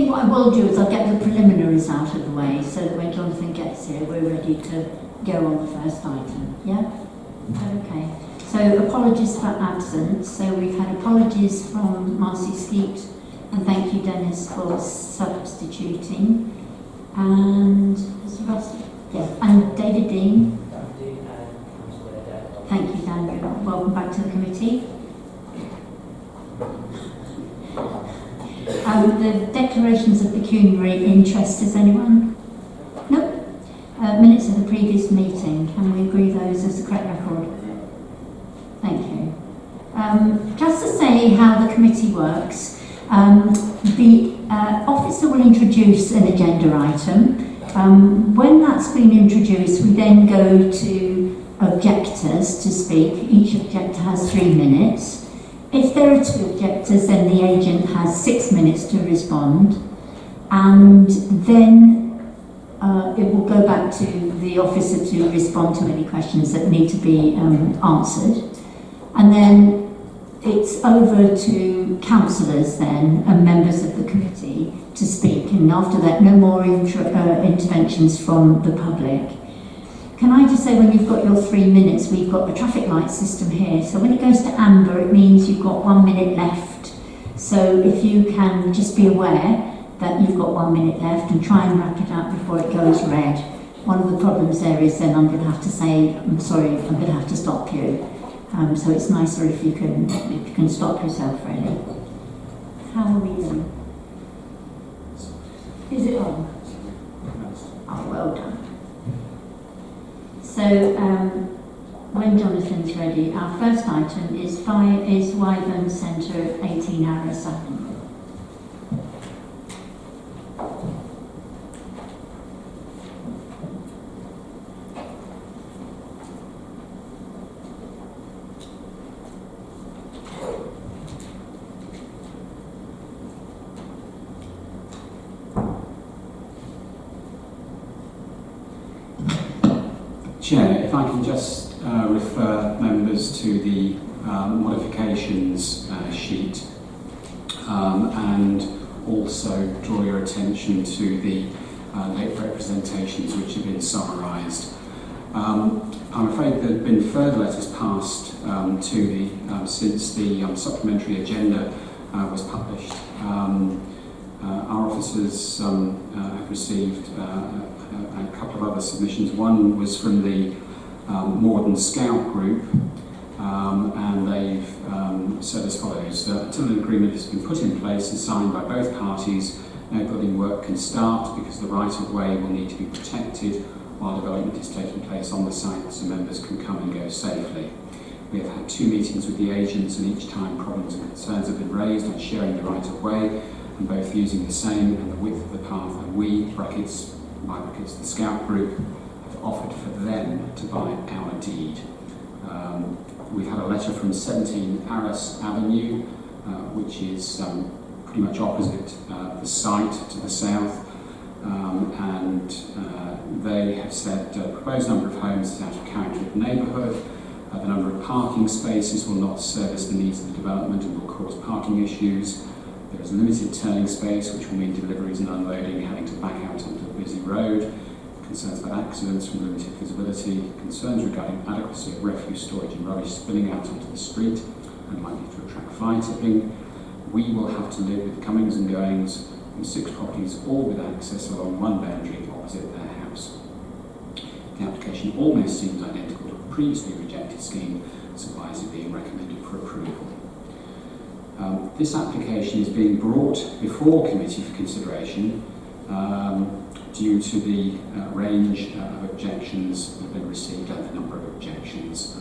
think what I will do is I'll get the preliminaries out of the way so that when Jonathan gets here, we're ready to go on the first item. Yeah? Okay. So apologies for absence. So we've had apologies from Marcy Skeet, and thank you, Dennis, for substituting. And is the rest? Yeah. And David Dean. Thank you, Dan. Welcome back to the committee. The declarations of pecuniary interest, is anyone? No? Minutes of the previous meeting, can we agree those as the correct record? Thank you. Just to say how the committee works, the officer will introduce an agenda item. When that's been introduced, we then go to objectors to speak. Each objector has 3 minutes. If there are 2 objectors, then the agent has 6 minutes to respond, and then it will go back to the officer to respond to any questions that need to be answered. And then it's over to councillors then and members of the committee to speak, and after that no more interventions from the public. Can I just say, when you've got your 3 minutes, we've got the traffic light system here, so when it goes to amber it means you've got 1 minute left. So if you can just be aware that you've got 1 minute left and try and wrap it up before it goes red. One of the problems there is then I'm going to have to say, I'm sorry, I'm going to have to stop you. So it's nicer if you can stop yourself, really. How are we doing? Is it on? Oh, well done. So when Jonathan's ready, our first item is Wyvern Centre, 18 Arras Avenue. Chair, if I can just refer members to the modifications sheet and also draw your attention to the late representations which have been summarised. I'm afraid there have been further letters passed to the since the supplementary agenda was published. Our officers have received a couple of other submissions. One was from the Morden Scout group, and they've said as follows: until an agreement has been put in place and signed by both parties, no building work can start because the right-of-way will need to be protected while development is taking place on the site, so members can come and go safely. We have had 2 meetings with the agents, and each time problems and concerns have been raised on sharing the right-of-way and both using the same and the width of the path, and we, brackets, my brackets, the Scout group, have offered for them to buy our deed. We've had a letter from 17 Arras Avenue, which is pretty much opposite the site to the south, and they have said the proposed number of homes is out of character with the neighbourhood. The number of parking spaces will not service the needs of the development and will cause parking issues. There is limited turning space, which will mean deliveries and unloading having to back out onto a busy road. Concerns about accidents from limited visibility. Concerns regarding adequacy of refuse storage and rubbish spilling out onto the street and likely to attract fly tipping. We will have to live with the comings and goings in 6 properties, all with access along one boundary opposite their house. The application almost seems identical to a previously rejected scheme, so why is it being recommended for approval? This application is being brought before committee for consideration due to the range of objections that have been received and the number of objections.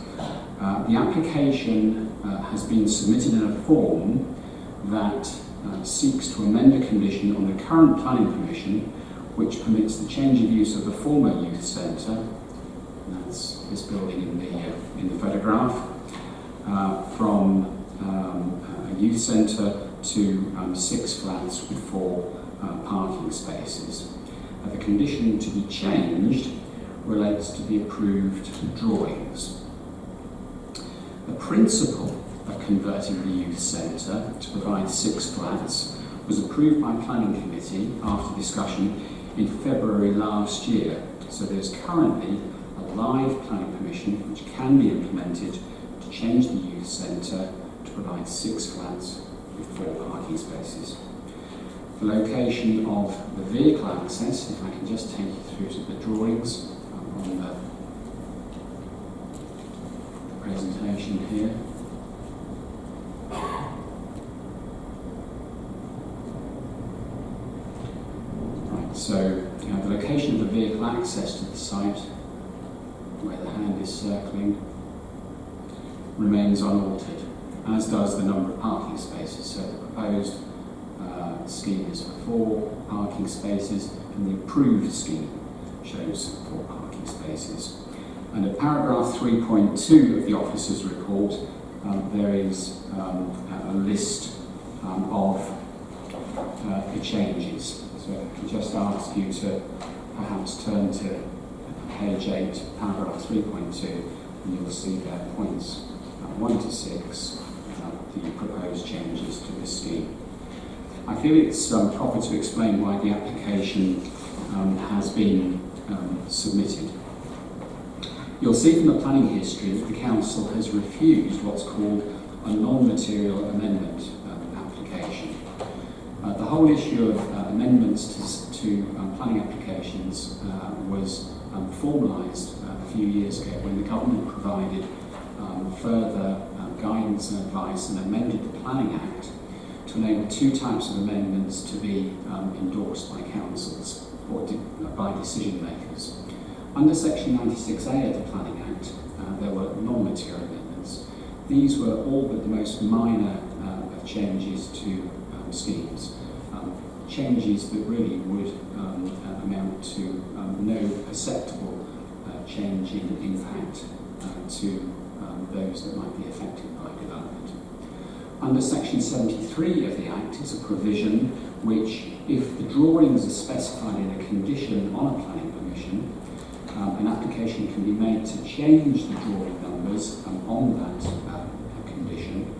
The application has been submitted in a form that seeks to amend a condition on the current planning permission which permits the change of use of the former youth centre, that's this building in the photograph, from a youth centre to 6 flats with 4 parking spaces. The condition to be changed relates to the approved drawings. The principle of converting the youth centre to provide 6 flats was approved by Planning Committee after discussion in February last year. So there's currently a live planning permission which can be implemented to change the youth centre to provide 6 flats with 4 parking spaces. The location of the vehicle access, if I can just take you through to the drawings on the presentation here. Right, so the location of the vehicle access to the site, where the hand is circling, remains unaltered, as does the number of parking spaces. So the proposed scheme is for 4 parking spaces, and the approved scheme shows 4 parking spaces. And at paragraph 3.2 of the officer's report, there is a list of the changes. So I can just ask you to perhaps turn to page 8, paragraph 3.2, and you'll see there points 1 to 6, the proposed changes to the scheme. I feel it's proper to explain why the application has been submitted. You'll see from the planning history that the council has refused what's called a non-material amendment application. The whole issue of amendments to planning applications was formalised a few years ago when the government provided further guidance and advice and amended the Planning Act to enable 2 types of amendments to be endorsed by councils or by decision makers. Under section 96A of the Planning Act, there were non-material amendments. These were all but the most minor of changes to schemes, changes that really would amount to no perceptible change in impact to those that might be affected by development. Under section 73 of the Act is a provision which, if the drawings are specified in a condition on a planning permission, an application can be made to change the drawing numbers on that condition,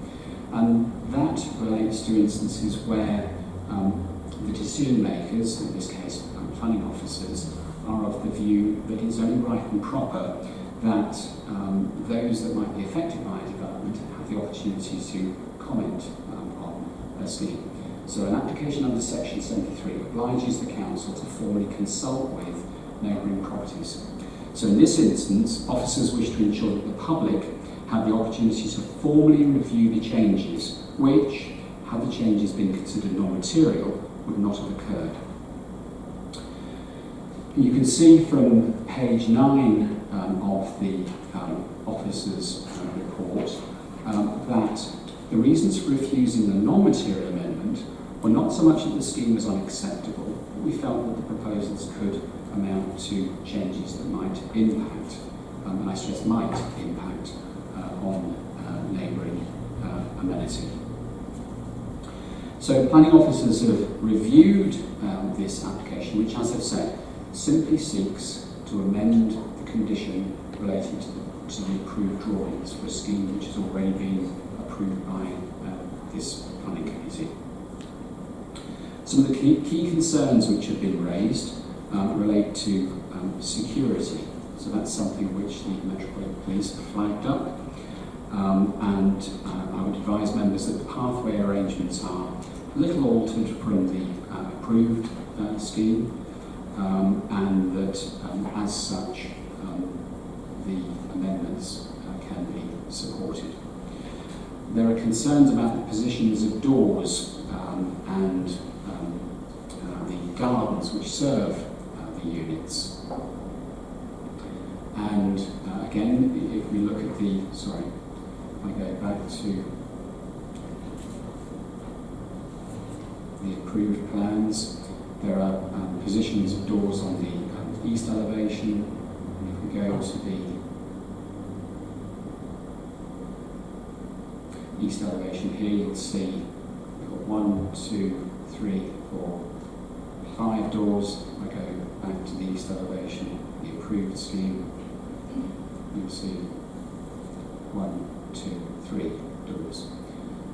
and that relates to instances where the decision makers, in this case planning officers, are of the view that it's only right and proper that those that might be affected by a development have the opportunity to comment on a scheme. So an application under section 73 obliges the council to formally consult with neighbouring properties. So in this instance, officers wish to ensure that the public have the opportunity to formally review the changes, which, had the changes been considered non-material, would not have occurred. You can see from page 9 of the officer's report that the reasons for refusing the non-material amendment were not so much that the scheme was unacceptable, but we felt that the proposals could amount to changes that might impact, and I stress might impact, on neighbouring amenity. So planning officers have reviewed this application, which, as I've said, simply seeks to amend the condition relating to the approved drawings for a scheme which has already been approved by this planning committee. Some of the key concerns which have been raised relate to security. So that's something which the Metropolitan Police have flagged up, and I would advise members that the pathway arrangements are a little altered from the approved scheme, and that as such the amendments can be supported. There are concerns about the positions of doors and the gardens which serve the units. And again, if we look at the, if I go back to the approved plans, there are positions of doors on the east elevation. And if we go to the east elevation here, you'll see we've got 1, 2, 3, 4, 5 doors. If I go back to the east elevation, the approved scheme, you'll see 1, 2, 3 doors.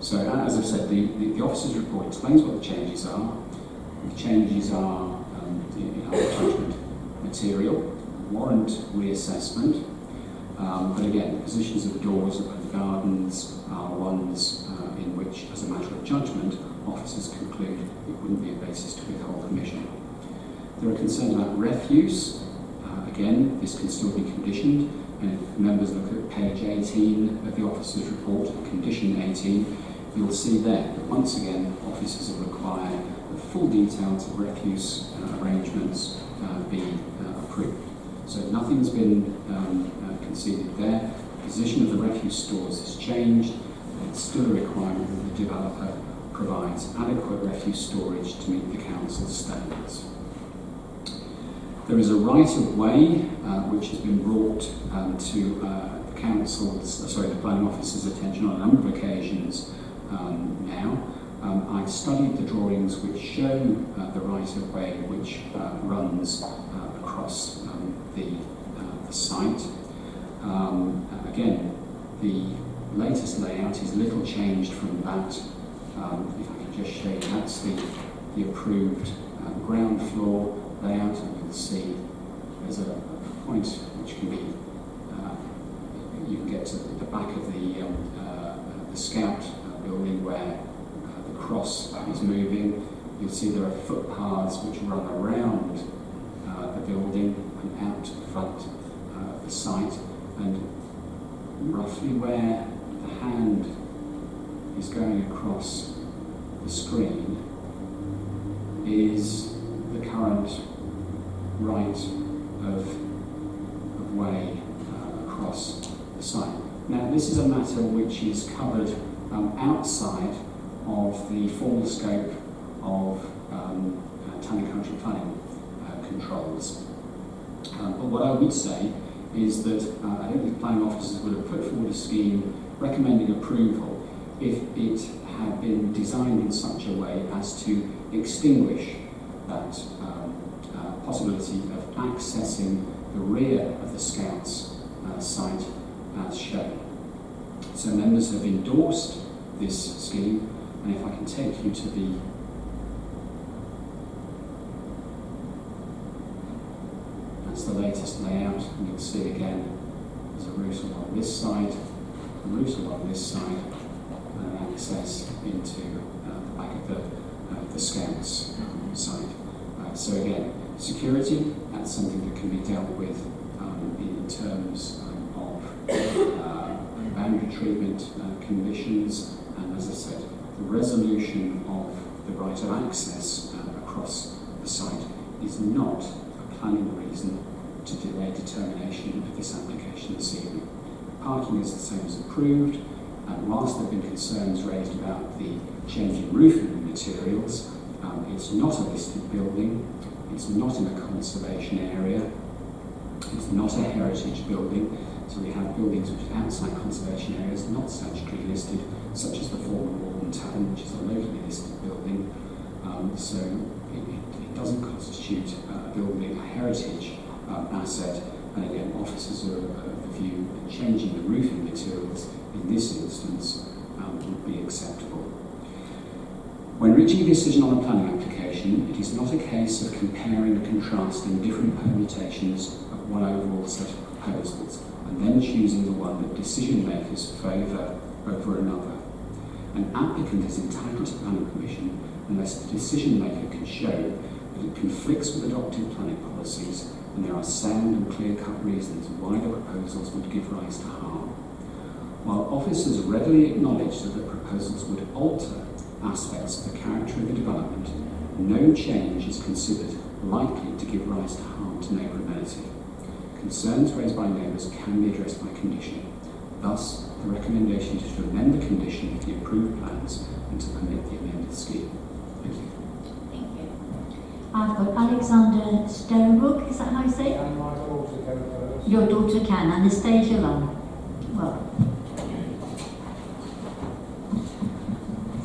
So as I've said, the officer's report explains what the changes are. The changes are in our judgment material, warrant reassessment, but again, the positions of doors and gardens are ones in which, as a matter of judgment, officers conclude it wouldn't be a basis to withhold permission. There are concerns about refuse. Again, this can still be conditioned, and if members look at page 18 of the officer's report, condition 18, you'll see there that once again officers are required that full details of refuse arrangements be approved. So nothing's been conceded there. The position of the refuse stores has changed. It's still a requirement that the developer provides adequate refuse storage to meet the council's standards. There is a right-of-way which has been brought to the the planning officer's attention on a number of occasions now. I've studied the drawings which show the right-of-way which runs across the site. Again, the latest layout is little changed from that. If I can just show you, that's the approved ground floor layout, and you'll see there's a point which can be, you can get to the back of the Scout building where the cross is moving. You'll see there are footpaths which run around the building and out to the front of the site, and roughly where the hand is going across the screen is the current right of way across the site. Now, this is a matter which is covered outside of the formal scope of town and country planning controls. But what I would say is that I don't think planning officers would have put forward a scheme recommending approval if it had been designed in such a way as to extinguish that possibility of accessing the rear of the Scouts site as shown. So members have endorsed this scheme, and if I can take you to that's the latest layout, and you'll see again there's a route along this side, a route along this side, and an access into the back of the Scouts site. So again, security, that's something that can be dealt with in terms of boundary treatment conditions, and as I said, the resolution of the right of access across the site is not a planning reason to delay determination of this application this evening. Parking is the same as approved, and whilst there have been concerns raised about the change in roofing materials, it's not a listed building, it's not in a conservation area, it's not a heritage building, so we have buildings which are outside conservation areas, not statutorily listed, such as the former Morden Tavern, which is a locally listed building. So it doesn't constitute a building, a heritage asset, and again, officers are of the view that changing the roofing materials in this instance would be acceptable. When reaching a decision on a planning application, it is not a case of comparing and contrasting different permutations of one overall set of proposals and then choosing the one that decision makers favour over another. An applicant is entitled to planning permission unless the decision maker can show that it conflicts with adopted planning policies and there are sound and clear-cut reasons why the proposals would give rise to harm. While officers readily acknowledge that the proposals would alter aspects of the character of the development, no change is considered likely to give rise to harm to neighbour amenity. Concerns raised by neighbours can be addressed by condition. Thus, the recommendation is to amend the condition of the approved plans and to permit the amended scheme. Thank you. Thank you. I've got Alexander Sterrebrook, is that how you say it? And my daughter can first. Your daughter can, Anastasia Long. Well,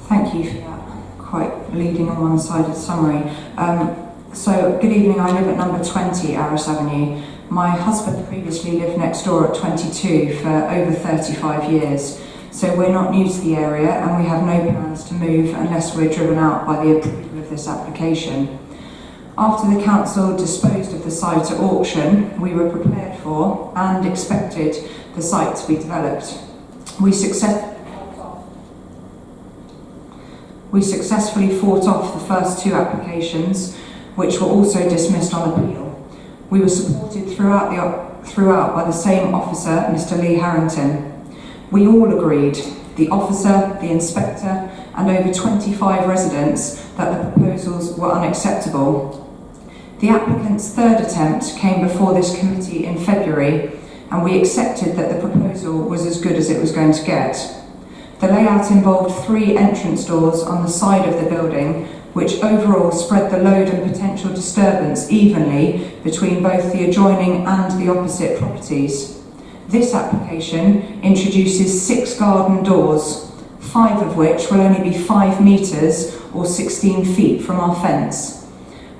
thank you for that quite leading on one-sided summary. So, good evening, I live at number 20 Arras Avenue. My husband previously lived next door at 22 for over 35 years. So we're not new to the area and we have no plans to move unless we're driven out by the approval of this application. After the council disposed of the site at auction, we were prepared for and expected the site to be developed. We successfully fought off the first two applications, which were also dismissed on appeal. We were supported throughout by the same officer, Mr. Lee Harrington. We all agreed, the officer, the inspector, and over 25 residents, that the proposals were unacceptable. The applicant's third attempt came before this committee in February, and we accepted that the proposal was as good as it was going to get. The layout involved 3 entrance doors on the side of the building, which overall spread the load and potential disturbance evenly between both the adjoining and the opposite properties. This application introduces 6 garden doors, 5 of which will only be 5 metres or 16 feet from our fence.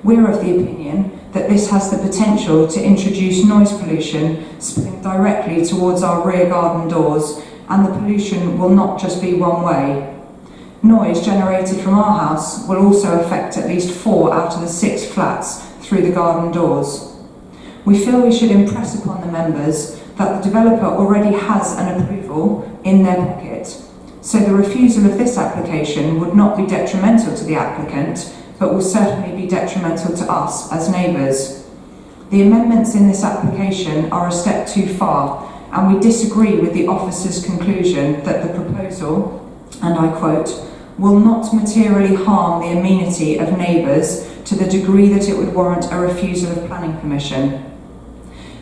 We're of the opinion that this has the potential to introduce noise pollution spilling directly towards our rear garden doors, and the pollution will not just be one way. Noise generated from our house will also affect at least 4 out of the 6 flats through the garden doors. We feel we should impress upon the members that the developer already has an approval in their pocket, so the refusal of this application would not be detrimental to the applicant, but will certainly be detrimental to us as neighbours. The amendments in this application are a step too far, and we disagree with the officer's conclusion that the proposal, and I quote, will not materially harm the amenity of neighbours to the degree that it would warrant a refusal of planning permission.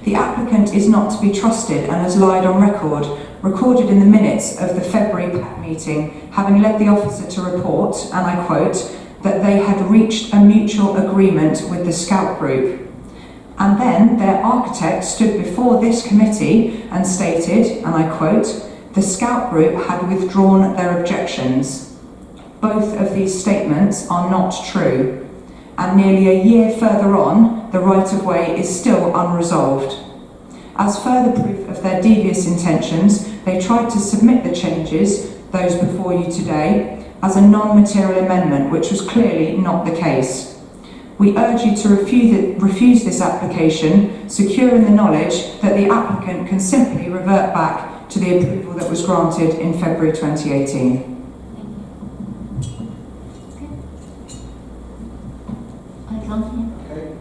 The applicant is not to be trusted and has lied on record, recorded in the minutes of the February PAC meeting, having led the officer to report, and I quote, that they had reached a mutual agreement with the Scout Group. And then their architect stood before this committee and stated, and I quote, the Scout Group had withdrawn their objections. Both of these statements are not true, and nearly a year further on, the right-of-way is still unresolved. As further proof of their devious intentions, they tried to submit the changes, those before you today, as a non-material amendment, which was clearly not the case. We urge you to refuse this application, secure in the knowledge that the applicant can simply revert back to the approval that was granted in February 2018. Okay.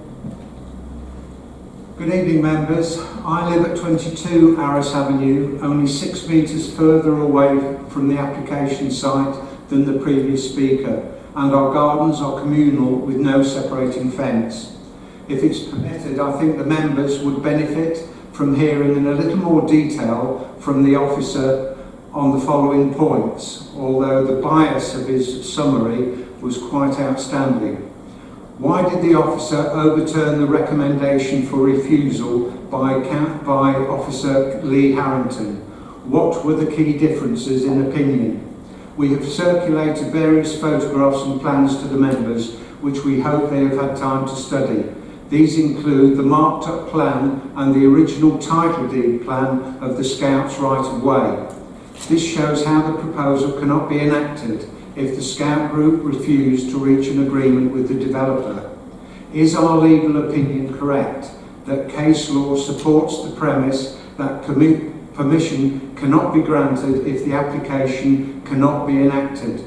Good evening, members. I live at 22 Arras Avenue, only 6 metres further away from the application site than the previous speaker, and our gardens are communal with no separating fence. If it's permitted, I think the members would benefit from hearing in a little more detail from the officer on the following points, although the bias of his summary was quite outstanding. Why did the officer overturn the recommendation for refusal by Officer Lee Harrington? What were the key differences in opinion? We have circulated various photographs and plans to the members, which we hope they have had time to study. These include the marked up plan and the original title deed plan of the Scouts right-of-way. This shows how the proposal cannot be enacted if the Scout Group refused to reach an agreement with the developer. Is our legal opinion correct that case law supports the premise that permission cannot be granted if the application cannot be enacted?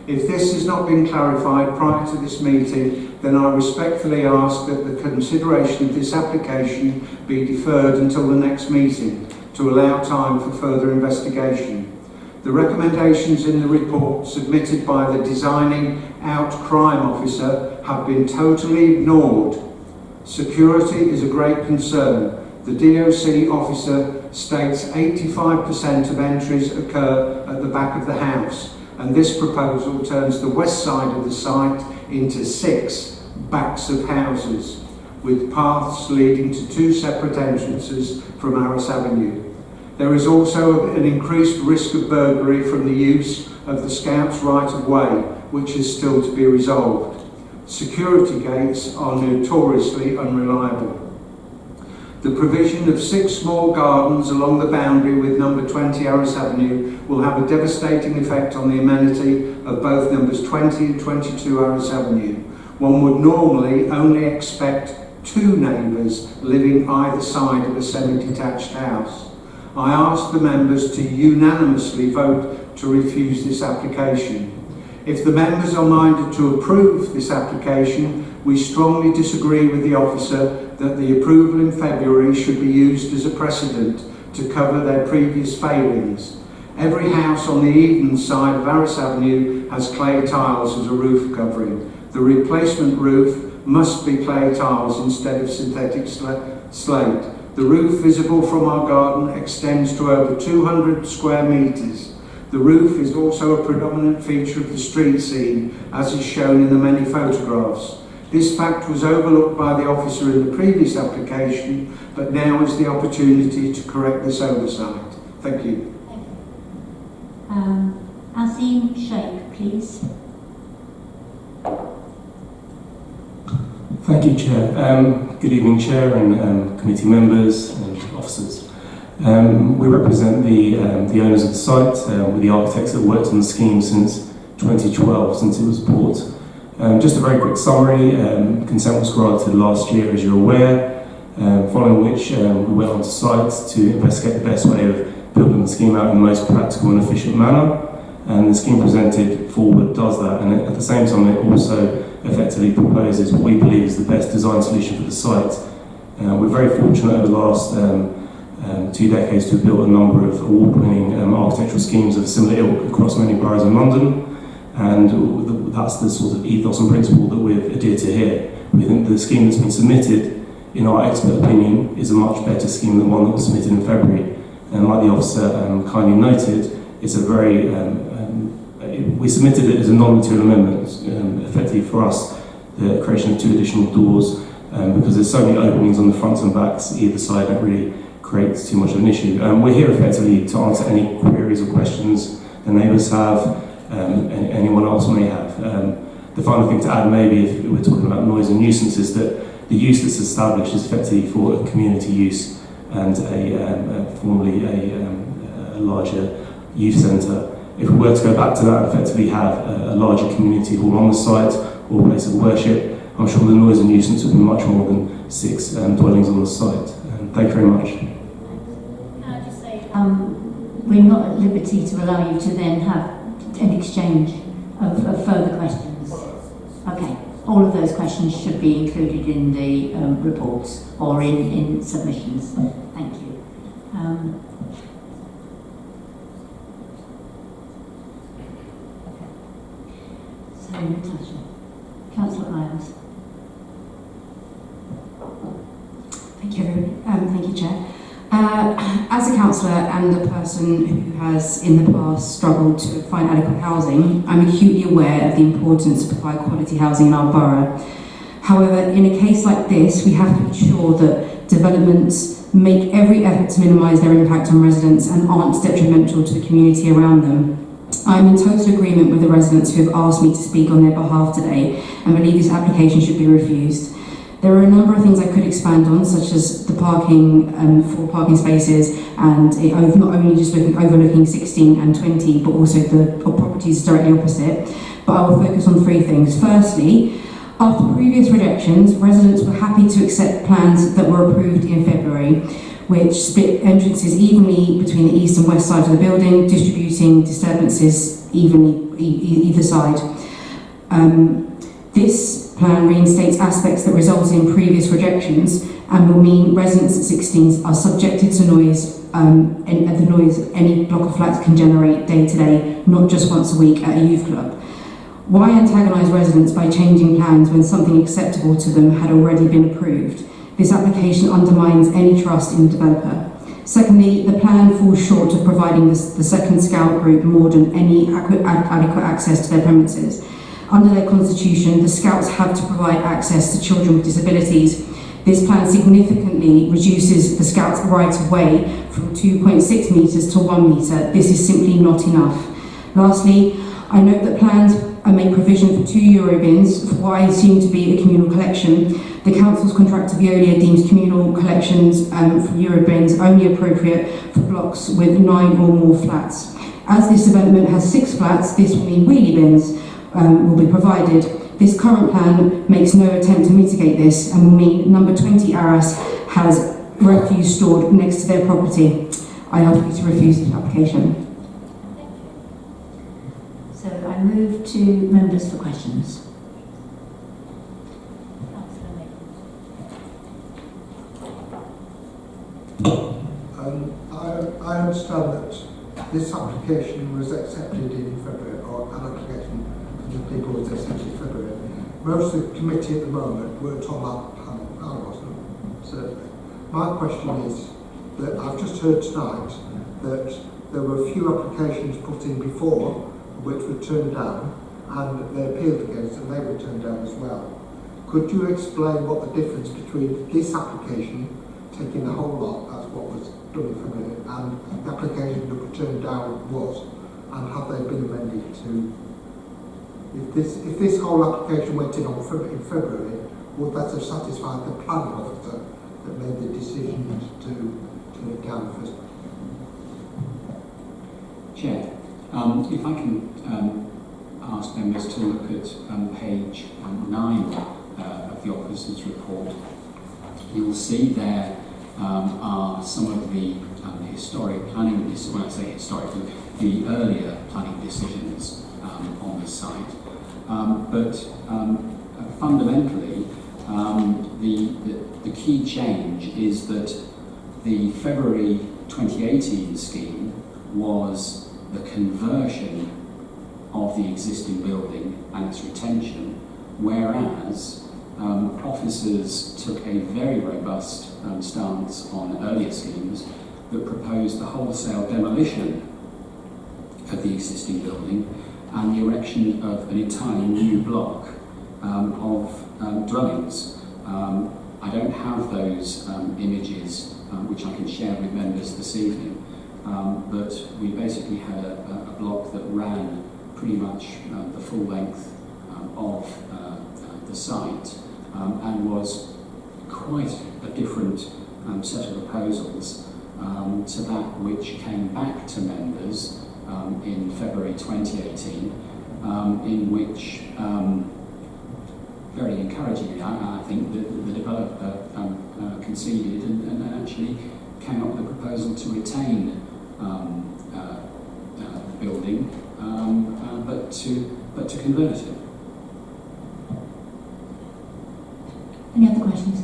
If this has not been clarified prior to this meeting, then I respectfully ask that the consideration of this application be deferred until the next meeting to allow time for further investigation. The recommendations in the report submitted by the Designing Out Crime Officer have been totally ignored. Security is a great concern. The DOC officer states 85% of entries occur at the back of the house, and this proposal turns the west side of the site into 6 backs of houses, with paths leading to 2 separate entrances from Arras Avenue. There is also an increased risk of burglary from the use of the Scouts right-of-way, which is still to be resolved. Security gates are notoriously unreliable. The provision of 6 small gardens along the boundary with number 20 Arras Avenue will have a devastating effect on the amenity of both numbers 20 and 22 Arras Avenue. One would normally only expect 2 neighbours living either side of a semi-detached house. I ask the members to unanimously vote to refuse this application. If the members are minded to approve this application, we strongly disagree with the officer that the approval in February should be used as a precedent to cover their previous failings. Every house on the Eden side of Arras Avenue has clay tiles as a roof covering. The replacement roof must be clay tiles instead of synthetic slate. The roof visible from our garden extends to over 200 square metres. The roof is also a predominant feature of the street scene, as is shown in the many photographs. This fact was overlooked by the officer in the previous application, but now is the opportunity to correct this oversight. Thank you. Azim Sheikh, please. Thank you, Chair. Good evening, Chair and committee members and officers. We represent the owners of the site with the architects that worked on the scheme since 2012, since it was bought. Just a very quick summary. Consent was granted last year, as you're aware, following which we went onto site to investigate the best way of building the scheme out in the most practical and efficient manner. And the scheme presented forward does that, and at the same time it also effectively proposes what we believe is the best design solution for the site. We're very fortunate over the last 2 decades to have built a number of award-winning architectural schemes of similar ilk across many boroughs in London, and that's the sort of ethos and principle that we've adhered to here. We think the scheme that's been submitted, in our expert opinion, is a much better scheme than one that was submitted in February. And like the officer kindly noted, it's a very we submitted it as a non-material amendment, effectively for us, the creation of 2 additional doors, because there's so many openings on the fronts and backs either side that really creates too much of an issue. We're here effectively to answer any queries or questions the neighbours have, and anyone else may have. The final thing to add, maybe, if we're talking about noise and nuisance, is that the use that's established is effectively for a community use and formerly a larger youth centre. If we were to go back to that and effectively have a larger community hall on the site or a place of worship, I'm sure the noise and nuisance would be much more than 6 dwellings on the site. Thank you very much. Can I just say, we're not at liberty to allow you to then have an exchange of further questions. Okay, all of those questions should be included in the reports or in submissions. Thank you. So, Natasha. Councillor Irons. Thank you, Chair. As a councillor and a person who has in the past struggled to find adequate housing, I'm acutely aware of the importance to provide quality housing in our borough. However, in a case like this, we have to ensure that developments make every effort to minimise their impact on residents and aren't detrimental to the community around them. I'm in total agreement with the residents who have asked me to speak on their behalf today and believe this application should be refused. There are a number of things I could expand on, such as the parking, 4 parking spaces, and not only just overlooking 16 and 20, but also the properties directly opposite. But I will focus on 3 things. Firstly, after previous rejections, residents were happy to accept plans that were approved in February, which split entrances evenly between the east and west sides of the building, distributing disturbances evenly either side. This plan reinstates aspects that resulted in previous rejections and will mean residents at 16s are subjected to noise, and the noise any block of flats can generate day to day, not just once a week at a youth club. Why antagonise residents by changing plans when something acceptable to them had already been approved? This application undermines any trust in the developer. Secondly, the plan falls short of providing the second scout group, Morden, any adequate access to their premises. Under their constitution, the Scouts have to provide access to children with disabilities. This plan significantly reduces the Scouts' right of way from 2.6 metres to 1 metre. This is simply not enough. Lastly, I note that plans make a provision for 2 euro bins for what I assume to be a communal collection. The council's contractor Veolia deems communal collections for euro bins only appropriate for blocks with 9 or more flats. As this development has 6 flats, this will mean wheelie bins will be provided. This current plan makes no attempt to mitigate this and will mean number 20 Arras has refuse stored next to their property. I ask you to refuse this application. So I move to members for questions. I understand that this application was accepted in February, or an application from the people was accepted in February. Most of the committee at the moment weren't on that panel. I wasn't, certainly. My question is that I've just heard tonight that there were a few applications put in before which were turned down, and they appealed against and they were turned down as well. Could you explain what the difference between this application, taking the whole lot, that's what was done in February, and the application that were turned down was, and have they been amended to? If this whole application went in February, would that have satisfied the planning officer that made the decision to turn it down first? Chair, if I can ask members to look at page 9 of the officer's report, you will see there are some of the historic planning, when I say historic, the earlier planning decisions on the site. But fundamentally, the key change is that the February 2018 scheme was the conversion of the existing building and its retention, whereas officers took a very robust stance on earlier schemes that proposed the wholesale demolition of the existing building and the erection of an entirely new block of dwellings. I don't have those images which I can share with members this evening, but we basically had a block that ran pretty much the full length of the site and was quite a different set of proposals to that which came back to members in February 2018, in which very encouragingly, I think the developer conceded and actually came up with a proposal to retain the building, but to convert it. Any other questions?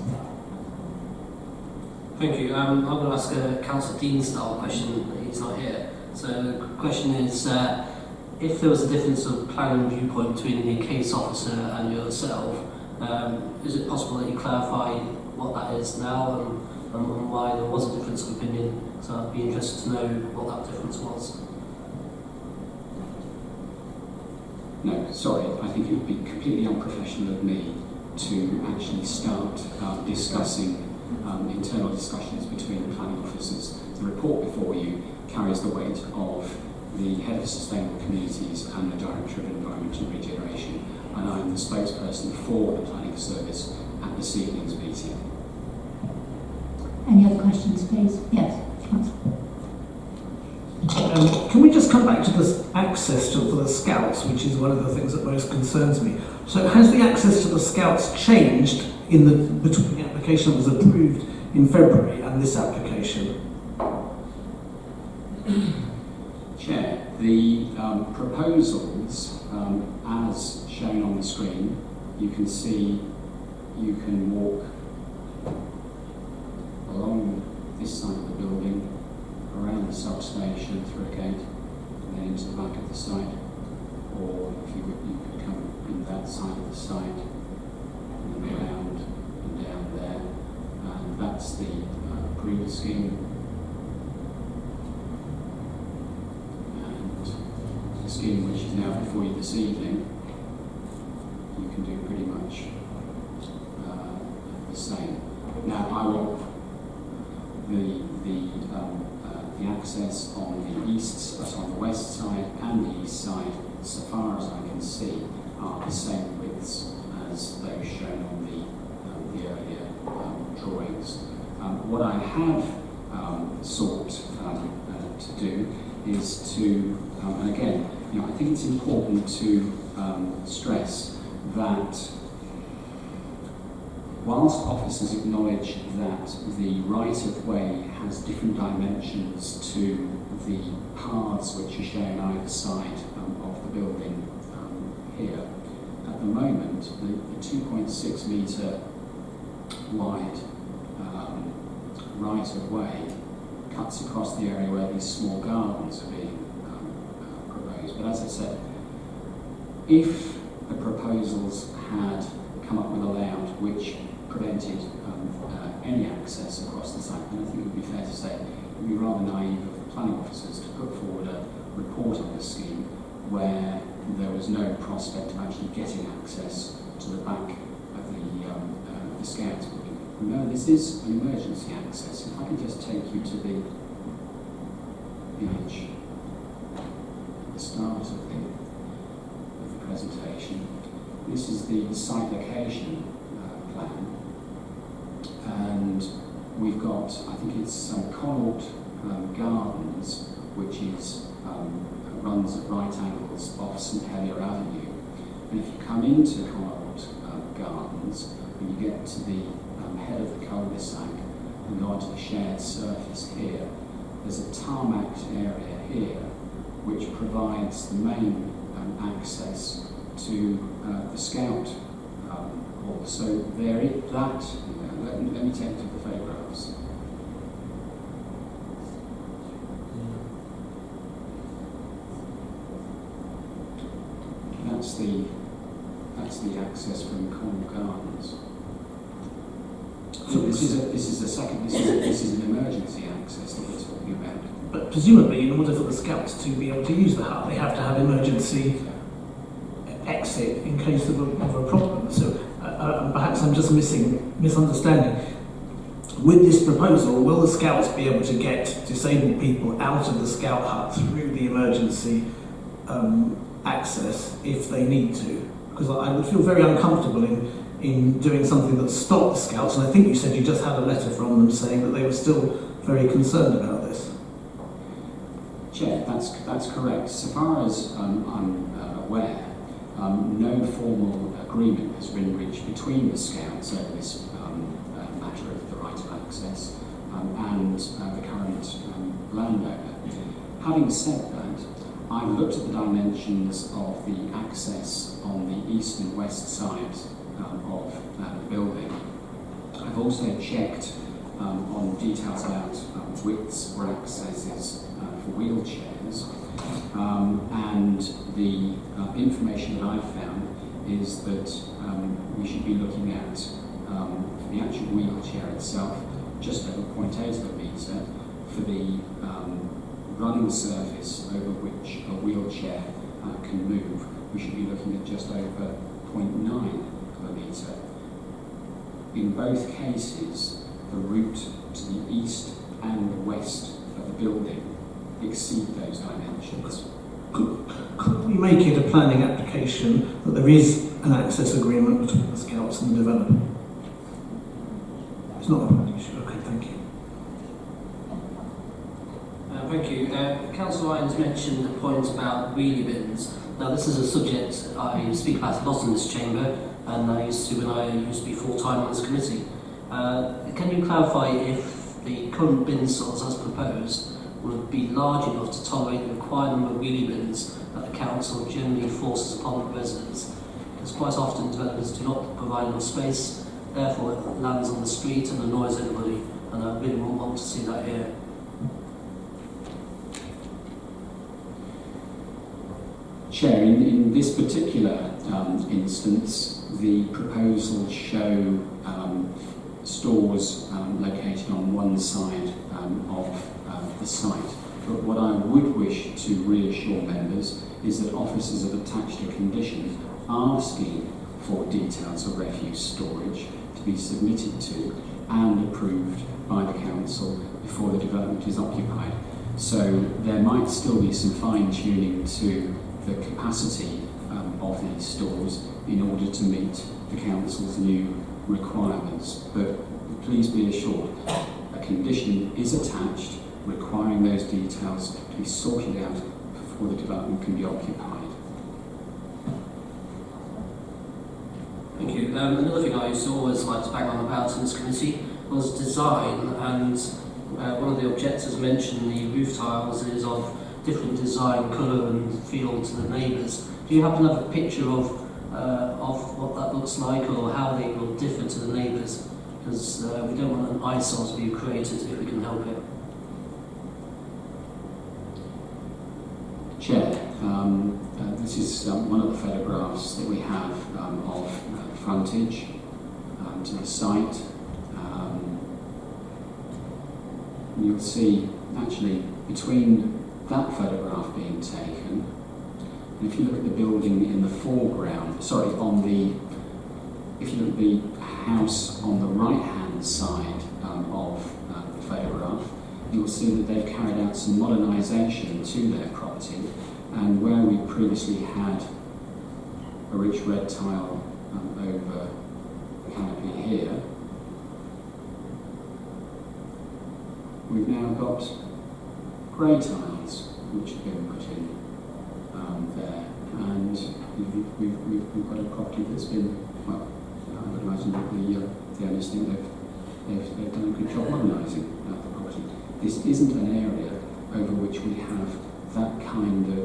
Thank you. I'm going to ask a Councillor Dean style question. He's not here. So the question is, if there was a difference of planning viewpoint between the case officer and yourself, is it possible that you clarify what that is now and why there was a difference of opinion? So I'd be interested to know what that difference was. No, sorry, I think it would be completely unprofessional of me to actually start discussing internal discussions between the planning officers. The report before you carries the weight of the Head of Sustainable Communities and the Director of Environmental Regeneration, and I am the spokesperson for the Planning Service at this evening's meeting. Any other questions, please? Yes, Councillor. Can we just come back to this access for the scouts, which is one of the things that most concerns me. So has the access to the scouts changed between the application that was approved in February and this application? Chair, the proposals, as shown on the screen, you can see you can walk along this side of the building, around the substation, through a gate, and then into the back of the site. Or if you could come in that side of the site, and then around and down there. And that's the approved scheme. And the scheme which is now before you this evening, you can do pretty much the same. Now, I want the access on the west side and the east side, so far as I can see, are the same widths as those shown on the earlier drawings. What I have sought to do is to, and again, I think it's important to stress that whilst officers acknowledge that the right-of-way has different dimensions to the paths which are shown either side of the building here, at the moment the 2.6 metre wide right-of-way cuts across the area where these small gardens are being proposed. But as I said, if the proposals had come up with a layout which prevented any access across the site, then I think it would be fair to say it would be rather naive of the planning officers to put forward a report on the scheme where there was no prospect of actually getting access to the back of the Scouts building. Remember, this is an emergency access. If I can just take you to the image at the start of the presentation. This is the site location plan, and we've got, I think it's Connaught Gardens, which is runs at right angles off St Helier Avenue. And if you come into Connaught Gardens, when you get to the head of the cul-de-sac and go onto the shared surface here, there's a tarmacked area here which provides the main access to the Scout hall. So there is that. Let me take you to the photographs. That's the access from Connaught Gardens. So this is an emergency access that we're talking about. But presumably, in order for the Scouts to be able to use the hut, they have to have emergency exit in case of a problem. So perhaps I'm just misunderstanding. With this proposal, will the Scouts be able to get disabled people out of the Scout hut through the emergency access if they need to? Because I would feel very uncomfortable in doing something that stopped the Scouts, and I think you said you just had a letter from them saying that they were still very concerned about this. Chair, that's correct. So far as I'm aware, no formal agreement has been reached between the Scouts over this matter of the right of access and the current landowner. Having said that, I've looked at the dimensions of the access on the east and west sides of the building. I've also checked on details about widths for accesses for wheelchairs, and the information that I've found is that we should be looking at for the actual wheelchair itself just over 0.8 of a metre, for the running surface over which a wheelchair can move, we should be looking at just over 0.9 of a metre. In both cases, the route to the east and west of the building exceed those dimensions. Could we make it a planning application that there is an access agreement between the Scouts and the developer? It's not a planning issue. Okay, thank you. Thank you. Councillor Lyons mentioned the point about wheelie bins. Now, this is a subject I speak about a lot in this chamber, and I used to when I used to be full-time on this committee. Can you clarify if the current bin size as proposed would be large enough to tolerate the required number of wheelie bins that the council generally forces upon residents? Because quite often developers do not provide enough space, therefore it lands on the street and annoys everybody, and I really wouldn't want to see that here. Chair, in this particular instance, the proposals show stores located on one side of the site. But what I would wish to reassure members is that officers have attached a condition asking for details of refuse storage to be submitted to and approved by the council before the development is occupied. So there might still be some fine-tuning to the capacity of these stores in order to meet the council's new requirements. But please be assured, a condition is attached requiring those details to be sorted out before the development can be occupied. Thank you. Another thing I used to always like to bang on about in this committee was design, and one of the objectors mentioned the roof tiles is of different design, colour and feel to the neighbours. Do you happen to have a picture of what that looks like, or how they will differ to the neighbours? Because we don't want an eyesore to be created if we can help it. Chair, this is one of the photographs that we have of frontage to the site. You'll see actually between that photograph being taken, and if you look at the building in the foreground, if you look at the house on the right hand side of the photograph, you'll see that they've carried out some modernisation to their property, and where we previously had a rich red tile over the canopy here, we've now got grey tiles which have been put in there, and we've got a property that's been, well, I would imagine that the owners think they've done a good job modernising the property. This isn't an area over which we have that kind of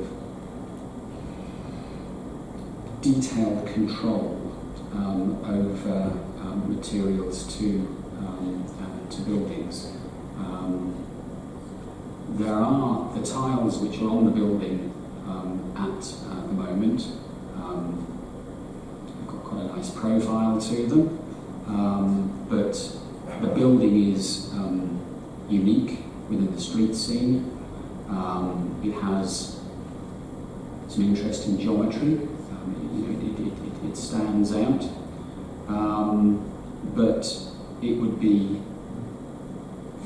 detailed control over materials to buildings. There are the tiles which are on the building at the moment. They've got quite a nice profile to them, but the building is unique within the street scene. It has some interesting geometry. It stands out, but it would be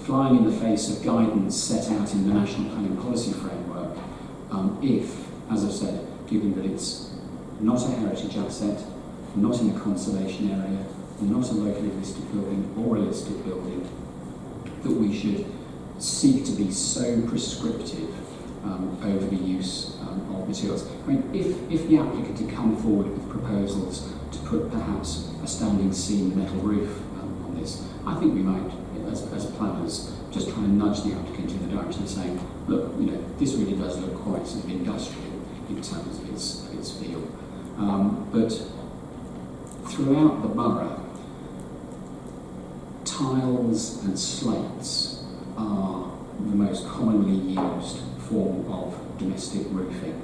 flying in the face of guidance set out in the National Planning Policy Framework if, as I've said, given that it's not a heritage asset, not in a conservation area, not a locally listed building or a listed building, that we should seek to be so prescriptive over the use of materials. I mean, if the applicant had come forward with proposals to put perhaps a standing seam metal roof on this, I think we might, as planners, just try and nudge the applicant in the direction of saying, look, this really does look quite sort of industrial in terms of its feel. But throughout the borough, tiles and slates are the most commonly used form of domestic roofing.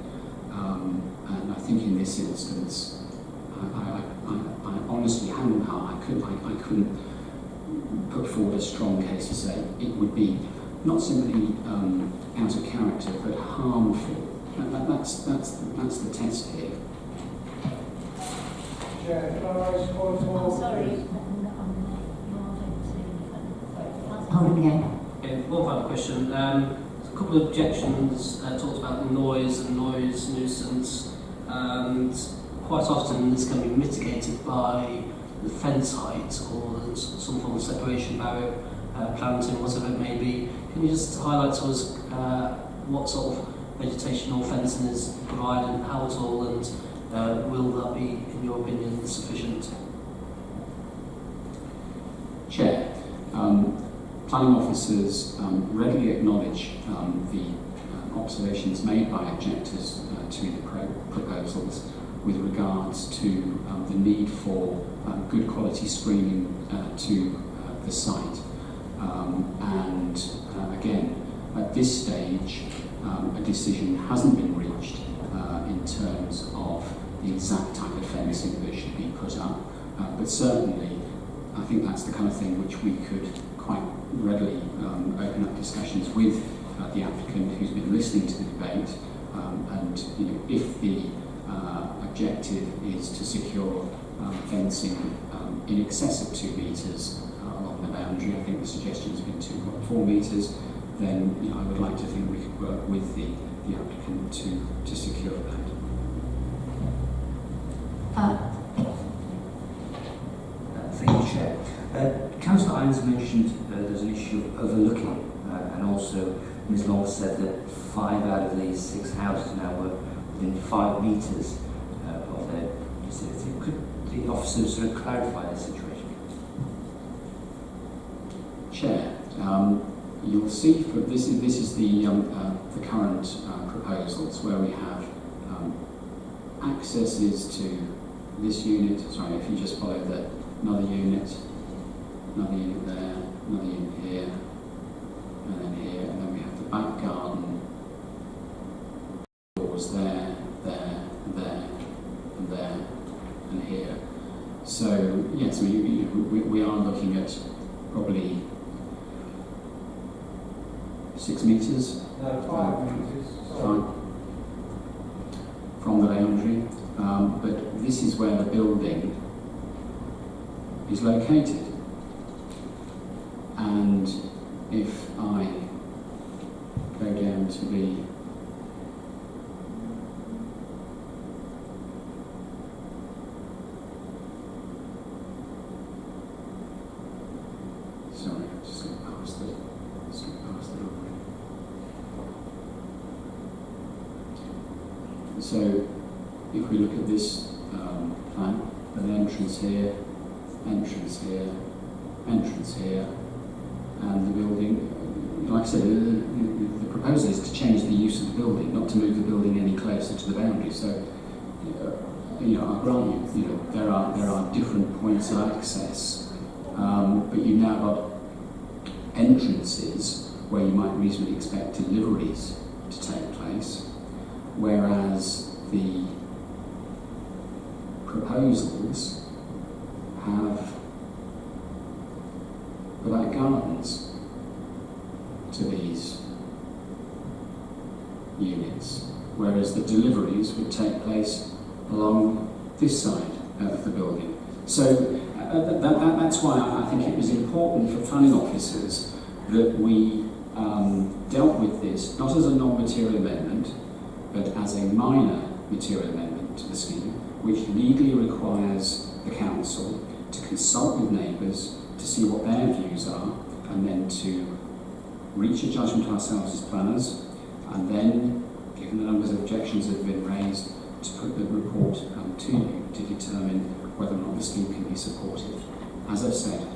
And I think in this instance, I honestly I couldn't put forward a strong case to say it would be not simply out of character but harmful. That's the test here. Chair, can I raise a point of order? Sorry. Hold on again. Okay, one final question. A couple of objections talked about noise and noise nuisance, and quite often this can be mitigated by the fence height or some form of separation barrier, planting, whatever it may be. Can you just highlight to us what sort of vegetation or fencing is provided and how tall, and will that be, in your opinion, sufficient? Chair, planning officers readily acknowledge the observations made by objectors to the proposals with regards to the need for good quality screening to the site. And again, at this stage, a decision hasn't been reached in terms of the exact type of fencing that should be put up. But certainly, I think that's the kind of thing which we could quite readily open up discussions with the applicant who's been listening to the debate. And if the objective is to secure fencing in excess of 2 metres along the boundary, I think the suggestion has been 2.4 metres, then I would like to think we could work with the applicant to secure that. Karen's mentioned there's an issue of overlooking, and also Ms. Long said that 5 out of these 6 houses now were within 5 metres of their vicinity. Could the officers sort of clarify the situation? Chair, you'll see for this is the current proposals where we have accesses to this unit. Sorry, if you just follow that, another unit there, another unit here, and then here, and then we have the back garden. Doors there, and there, and here. So yes, we are looking at probably 6 metres. No, 5 metres. From the boundary, but this is where the building is located. And if I go down to the sorry, I've just got past it. So if we look at this plan, an entrance here, entrance here, entrance here, and the building, like I said, the proposal is to change the use of the building, not to move the building any closer to the boundary. So, I grant you, there are different points of access, but you've now got entrances where you might reasonably expect deliveries to take place, whereas the proposals have the back gardens to these units, whereas the deliveries would take place along this side of the building. So that's why I think it was important for planning officers that we dealt with this not as a non-material amendment, but as a minor material amendment to the scheme, which legally requires the council to consult with neighbours to see what their views are, and then to reach a judgment ourselves as planners, and then, given the numbers of objections that have been raised, to put the report to you to determine whether or not the scheme can be supported. As I've said,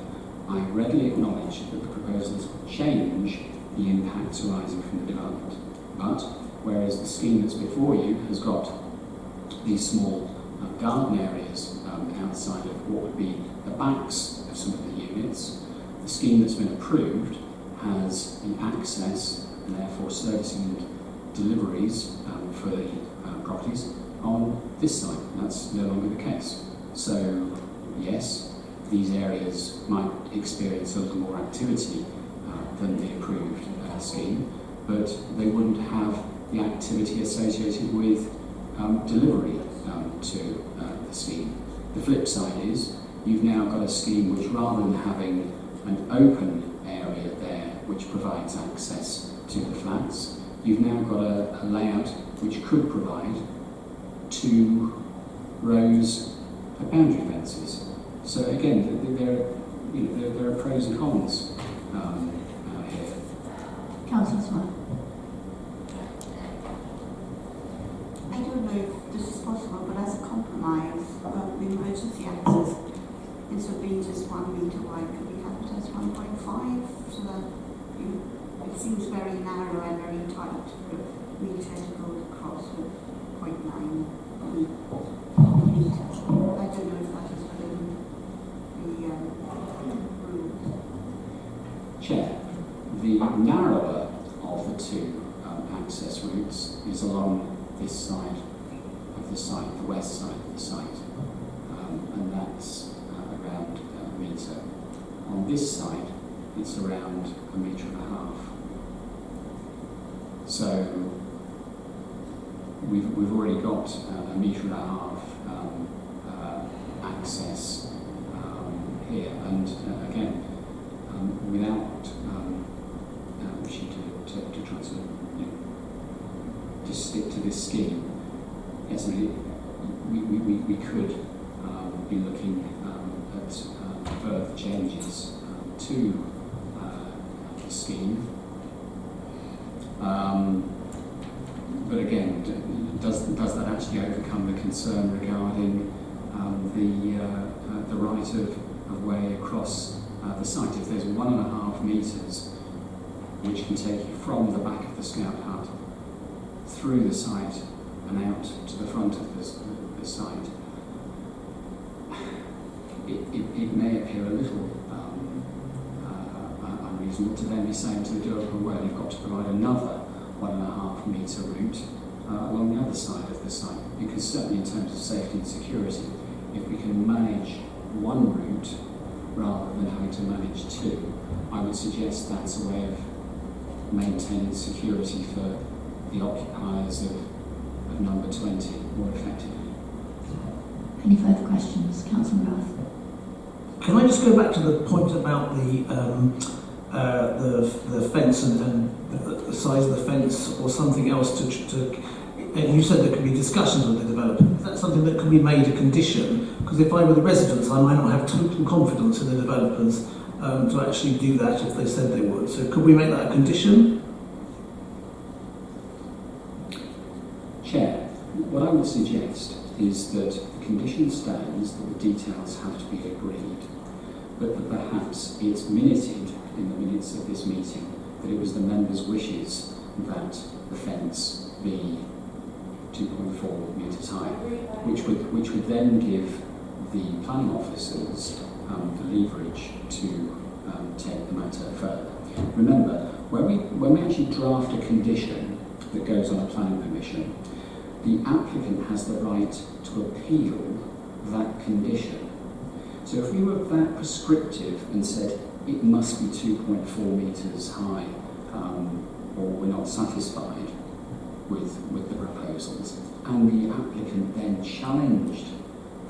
I readily acknowledge that the proposals change the impacts arising from the development, but whereas the scheme that's before you has got these small garden areas outside of what would be the backs of some of the units, the scheme that's been approved has the access and therefore servicing and deliveries for the properties on this side. That's no longer the case. So yes, these areas might experience a little more activity than the approved scheme, but they wouldn't have the activity associated with delivery to the scheme. The flip side is you've now got a scheme which, rather than having an open area there which provides access to the flats, you've now got a layout which could provide 2 rows of boundary fences. So again, there are pros and cons here. Councillor Smith. I don't know if this is possible, but as a compromise, the emergency access, instead of being just 1 metre wide, could we have it as 1.5, so that it seems very narrow and very tight. We tend to go across with 0.9 metre. I don't know if that is within the rules. Chair, the narrower of the 2 access routes is along this side of the site, the west side of the site, and that's around a metre. On this side, it's around 1.5 metres. So we've already got 1.5 metres access here, and again, without wishing to try to just stick to this scheme. Yes, I mean, we could be looking at further changes to to the scheme. But again, does that actually overcome the concern regarding the right of way across the site? If there's 1.5 metres which can take you from the back of the scout hut through the site and out to the front of the site, it may appear a little unreasonable to then be saying to the developer, well, you've got to provide another 1.5 metre route along the other side of the site, because certainly in terms of safety and security, if we can manage one route rather than having to manage two, I would suggest that's a way of maintaining security for the occupiers of number 20 more effectively. Any further questions? Councillor Roth. Can I just go back to the point about the fence and the size of the fence or something else to you said there could be discussions with the developer. Is that something that can be made a condition? Because if I were the residents, I might not have total confidence in the developers to actually do that if they said they would. So could we make that a condition? Chair, what I would suggest is that the condition stands that the details have to be agreed, but that perhaps it's minuted in the minutes of this meeting that it was the members' wishes that the fence be 2.4 metres high, which would then give the planning officers the leverage to take the matter further. Remember, when we actually draft a condition that goes on a planning permission, the applicant has the right to appeal that condition. So if we were that prescriptive and said it must be 2.4 metres high, or we're not satisfied with the proposals, and the applicant then challenged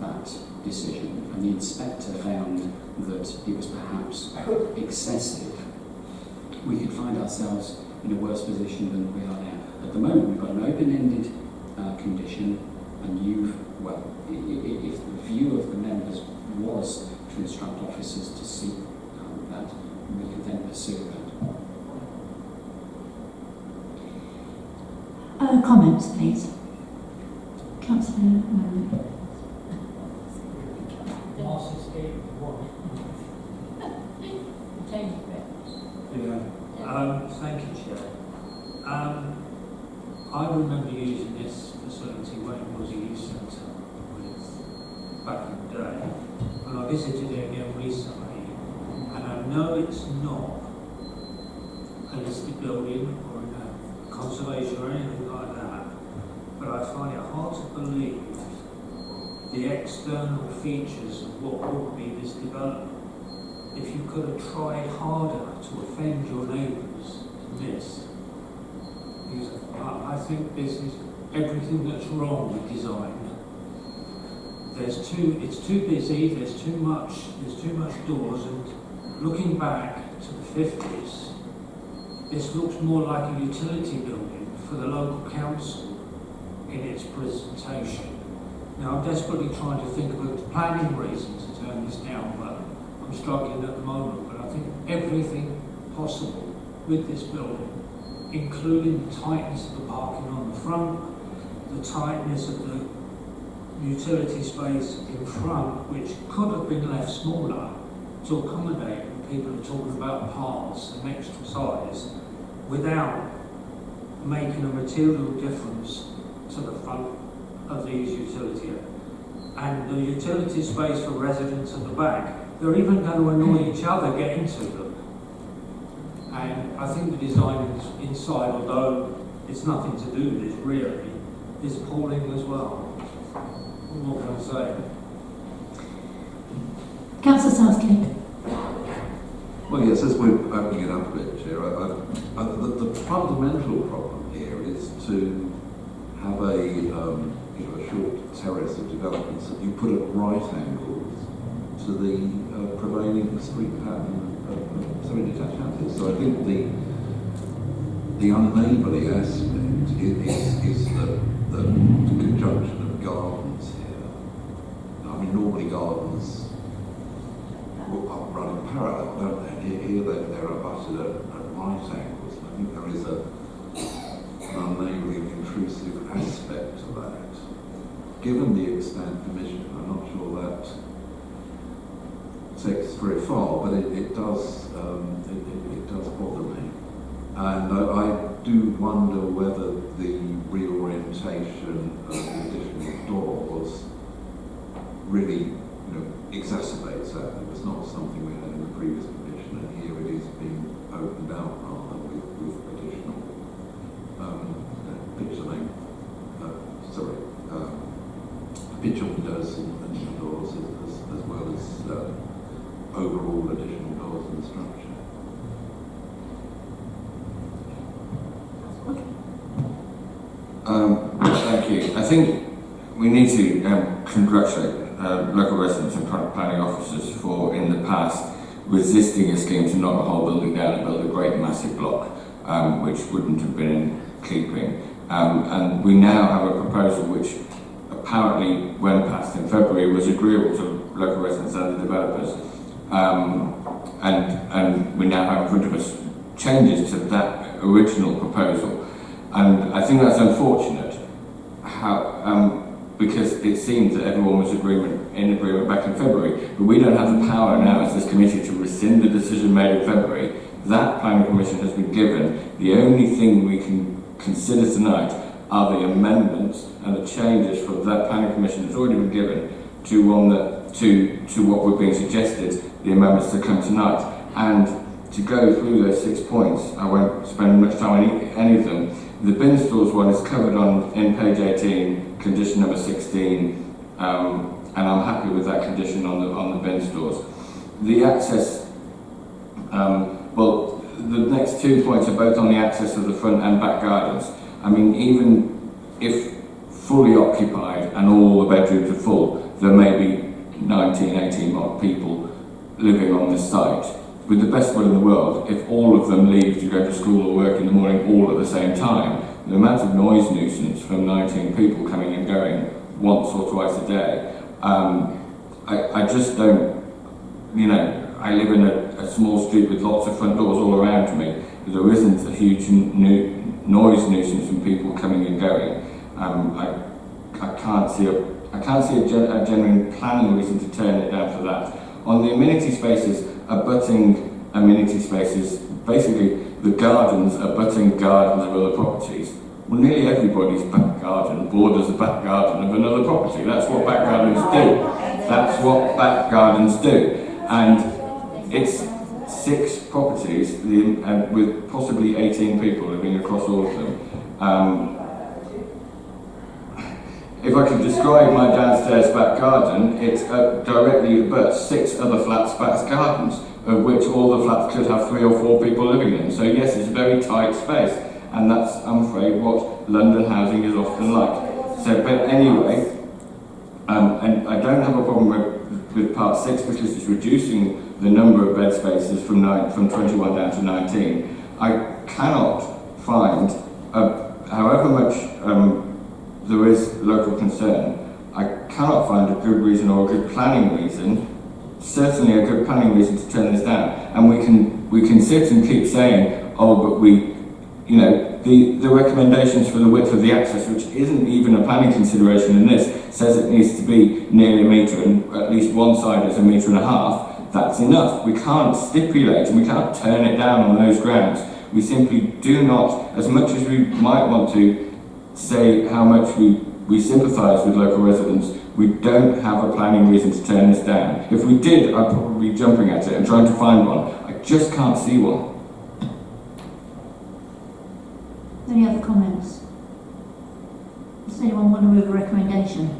that decision and the inspector found that it was perhaps excessive, we could find ourselves in a worse position than we are now. At the moment we've got an open-ended condition, and if the view of the members was to instruct officers to seek that, we could then pursue that. Comments, please. Councillor. Thank you, Chair. I remember using this facility when it was a youth centre back in the day, and I visited it again recently, and I know it's not a listed building or in a conservation or anything like that, but I find it hard to believe the external features of what would be this development. If you could have tried harder to offend your neighbours than this, because I think this is everything that's wrong with design. It's too busy, there's too much doors, and looking back to the 50s, this looks more like a utility building for the local council in its presentation. Now I'm desperately trying to think of a planning reason to turn this down, but I'm struggling at the moment. But I think everything possible with this building, including the tightness of the parking on the front, the tightness of the utility space in front, which could have been left smaller to accommodate when people are talking about paths and extra size, without making a material difference to the front of these utility. And the utility space for residents at the back, they're even going to annoy each other getting to them. And I think the design inside, although it's nothing to do with this really, is appalling as well. What can I say? Councillor Southgate. Well, yes, as we're opening it up a bit, Chair, the fundamental problem here is to have a short terrace of developments that you put at right angles to the prevailing street pattern of semi-detached houses. So I think the unneighbourly aspect is the conjunction of gardens here. I mean, normally gardens run in parallel, don't they? Here they're abutted at right angles. I think there is an unenabling, intrusive aspect to that. Given the extent permission, I'm not sure that takes very far, but it does bother me. And I do wonder whether the reorientation of the additional doors really, exacerbates that. It was not something we had in the previous permission, and here it is being opened out rather with additional pitch windows and doors, as well as overall additional doors in the structure. Thank you. I think we need to congratulate local residents and planning officers for, in the past, resisting a scheme to knock the whole building down and build a great massive block, which wouldn't have been in keeping. And we now have a proposal which apparently, when passed in February, was agreeable to local residents and the developers. And we now have in front of us changes to that original proposal. And I think that's unfortunate, because it seemed that everyone was in agreement back in February, but we don't have the power now as this committee to rescind the decision made in February. That planning permission has been given. The only thing we can consider tonight are the amendments and the changes from that planning permission that's already been given to one that to what we're being suggested, the amendments that come tonight. And to go through those 6 points, I won't spend much time on any of them. The bin stores one is covered in page 18, condition number 16, and I'm happy with that condition on the bin stores. The access, well, the next 2 points are both on the access of the front and back gardens. I mean, even if fully occupied and all the bedrooms are full, there may be 19, 18 odd people living on this site. With the best will in the world, if all of them leave to go to school or work in the morning all at the same time, the amount of noise nuisance from 19 people coming and going once or twice a day, I just don't, I live in a small street with lots of front doors all around me. There isn't a huge noise nuisance from people coming and going. I can't see a genuine planning reason to turn it down for that. On the amenity spaces, abutting amenity spaces, basically the gardens abutting gardens of other properties. Well, nearly everybody's back garden borders the back garden of another property. That's what back gardens do. That's what back gardens do. And it's 6 properties with possibly 18 people living across all of them. If I could describe my downstairs back garden, it's directly abuts 6 other flats' back gardens, of which all the flats could have 3 or 4 people living in. So yes, it's a very tight space, and that's, I'm afraid, what London housing is often like. So, but anyway, and I don't have a problem with part 6 because it's reducing the number of bed spaces from 21 down to 19. I cannot find, however much there is local concern, I cannot find a good reason or a good planning reason, certainly a good planning reason to turn this down. And we can sit and keep saying, oh, but the recommendations for the width of the access, which isn't even a planning consideration in this, says it needs to be nearly a metre and at least one side is 1.5 metres. That's enough. We can't stipulate and we can't turn it down on those grounds. We simply do not, as much as we might want to say how much we sympathise with local residents, we don't have a planning reason to turn this down. If we did, I'd probably be jumping at it and trying to find one. I just can't see one. Any other comments? Does anyone want to move a recommendation?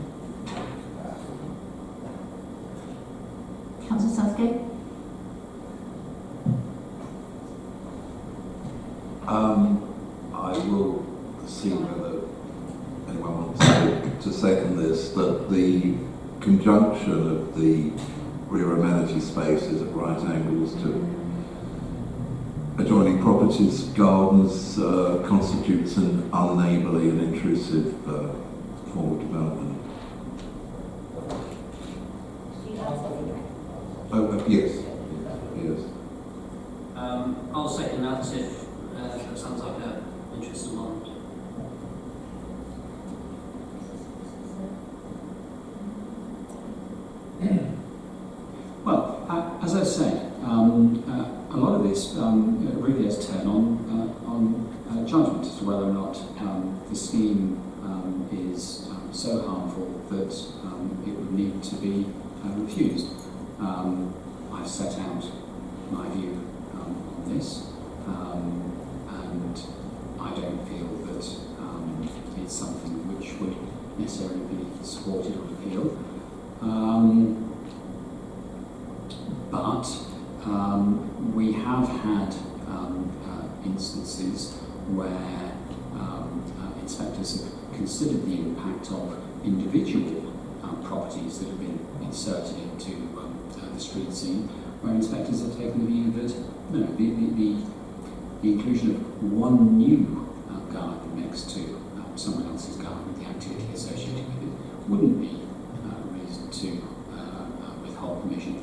Councillor Southgate? I will see whether anyone wants to second this, that the conjunction of the rear amenity spaces at right angles to adjoining properties, gardens, constitutes an unneighbourly and intrusive form of development. Yes. said, a lot of this really does turn on judgment as to whether or not the scheme is so harmful that it would need to be refused. I've set out my view on this, and I don't feel that it's something which would necessarily be supported or appealed. But we have had instances where inspectors have considered the impact of individual properties that have been inserted into the street scene, where inspectors have taken the view that the inclusion of one new garden next to someone else's garden, the activity associated with it, wouldn't be reason to withhold permission.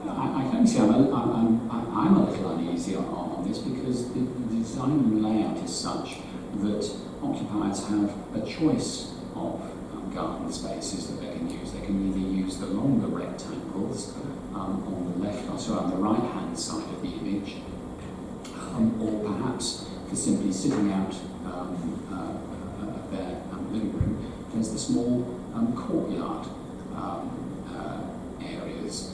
I can only say I'm a little uneasy on this, because the design and layout is such that occupiers have a choice of garden spaces that they can use. They can either use the longer rectangles on the left, or sorry, on the right-hand side of the image, or perhaps for simply sitting out of their living room, there's the small courtyard areas.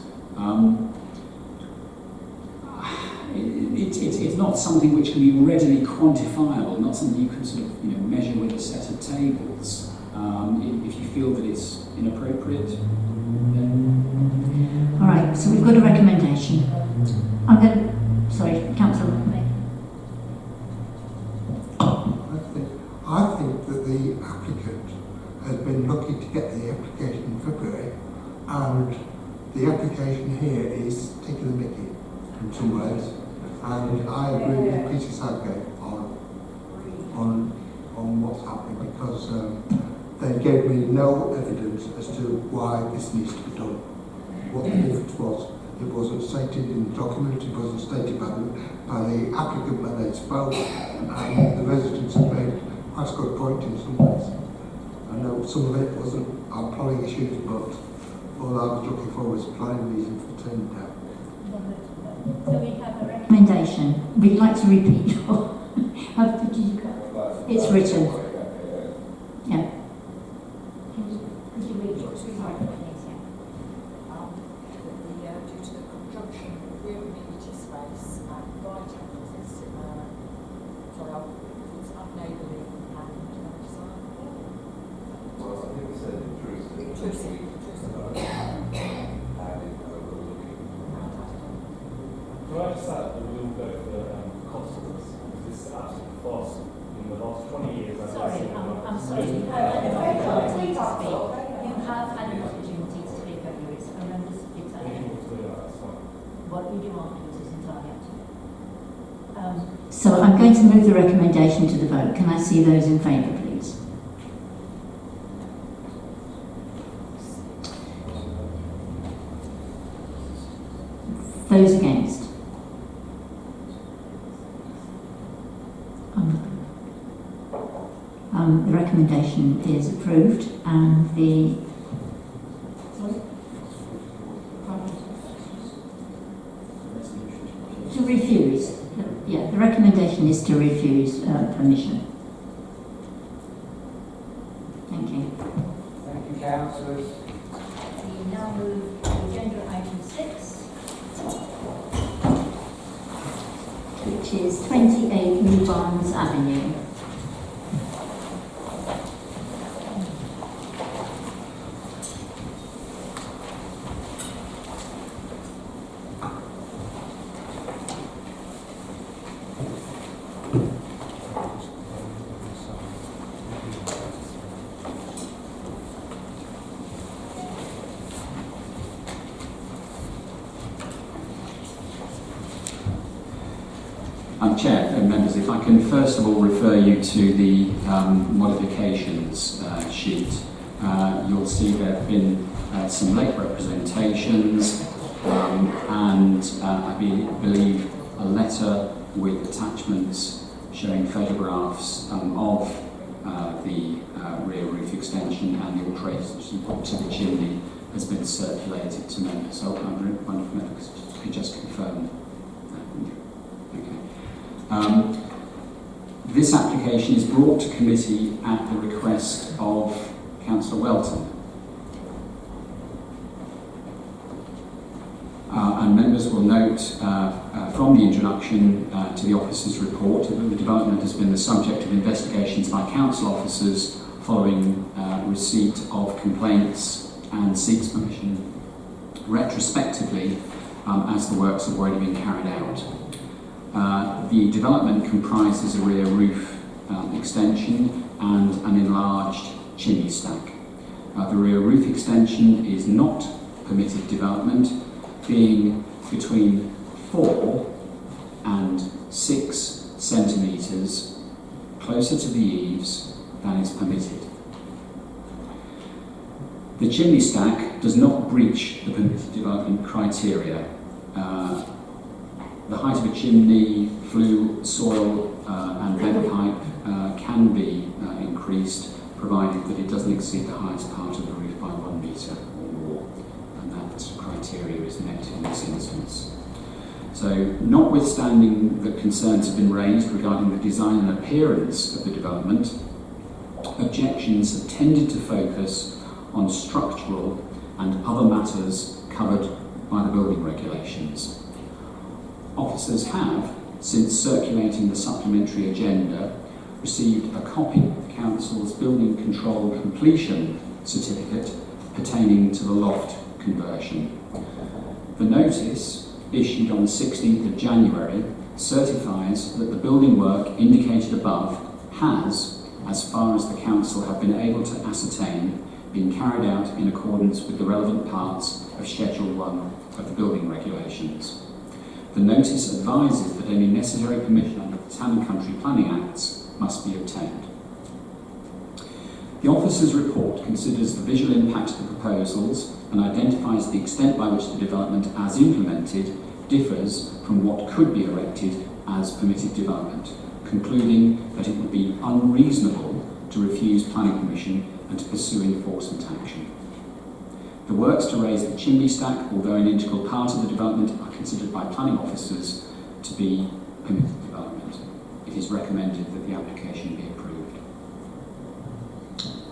It's not something which can be readily quantifiable, not something you can sort of measure with a set of tables. If you feel that it's inappropriate, then... All right, so we've got a recommendation. I'm going to... Sorry, Councillor. I think that the applicant has been lucky to get the application in February, and the application here is taking the mickey in some ways. And I agree with Peter Sadgate on what's happening, because they gave me no evidence as to why this needs to be done. What the difference was, it wasn't stated in the document, it wasn't stated by the applicant when they spoke, and the residents have made quite a good point in some ways. I know some of it wasn't our planning issues, but all I was looking for was planning reasons for turning down. So we have a recommendation. We'd like to repeat your... How did you go? It's written. Yeah. Could you read your two please? Due to the conjunction of real amenity space and right angles, it's unneighbourly and undesirable. Well, I think it said intrusive. Can I just add that we all go for constants? This is absolutely false. In the last 20 years, I've Sorry, seen I'm sorry. You have had an opportunity to speak. You have had an opportunity to speak over it. So remember, it's what you do afterwards is entirely up to you. So I'm going to move the recommendation to the vote. Can I see those in favour, please? Those against? The recommendation is approved, and the to refuse. Yeah, the recommendation is to refuse permission. Thank you. Thank you, councillors. We now move to agenda item 6, which is 28 New Barnes Avenue. Chair and members, if I can first of all refer you to the modifications sheet. You'll see there have been some late representations and I believe a letter with attachments showing photographs of the rear roof extension and the alterations to the chimney has been circulated to members. So I wonder if members could just confirm that. Okay. This application is brought to committee at the request of Councillor Welton. And members will note from the introduction to the officer's report that the development has been the subject of investigations by council officers following receipt of complaints and seeks permission retrospectively as the works have already been carried out. The development comprises a rear roof extension and an enlarged chimney stack. The rear roof extension is not permitted development, being between 4 and 6 centimetres closer to the eaves than is permitted. The chimney stack does not breach the permitted development criteria. The height of a chimney, flue, soil and vent pipe can be increased, provided that it doesn't exceed the highest part of the roof by 1 metre or more, and that criteria is met in this instance. So, notwithstanding that concerns have been raised regarding the design and appearance of the development, objections have tended to focus on structural and other matters covered by the building regulations. Officers have, since circulating the supplementary agenda, received a copy of Council's building control completion certificate pertaining to the loft conversion. The notice, issued on the 16th of January, certifies that the building work indicated above has, as far as the Council have been able to ascertain, been carried out in accordance with the relevant parts of Schedule 1 of the building regulations. The notice advises that any necessary permission under the Town and Country Planning Acts must be obtained. The officer's report considers the visual impact of the proposals and identifies the extent by which the development as implemented differs from what could be erected as permitted development, concluding that it would be unreasonable to refuse planning permission and to pursue enforcement action. The works to raise the chimney stack, although an integral part of the development, are considered by planning officers to be permitted development. It is recommended that the application be approved.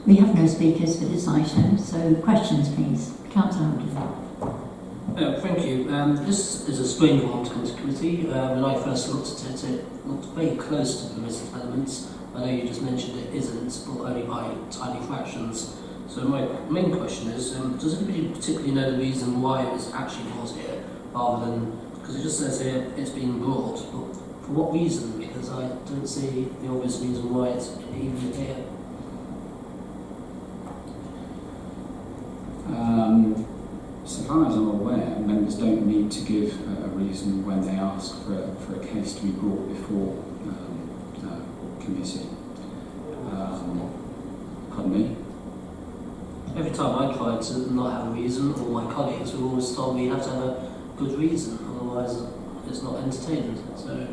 We have no speakers for this item, so questions please. Councillor Hodges. Thank you. This is a strange one to come to committee. When I first looked at it, it looked very close to permitted developments. I know you just mentioned it isn't, but only by tiny fractions. So my main question is, does anybody particularly know the reason why it was actually brought here, rather than, because it just says here it's been brought, but for what reason? Because I don't see the obvious reason why it's even here. So far as I'm aware, members don't need to give a reason when they ask for a case to be brought before committee. Pardon me? Every time I tried to not have a reason, or my colleagues were always told we have to have a good reason, otherwise it's not entertained. So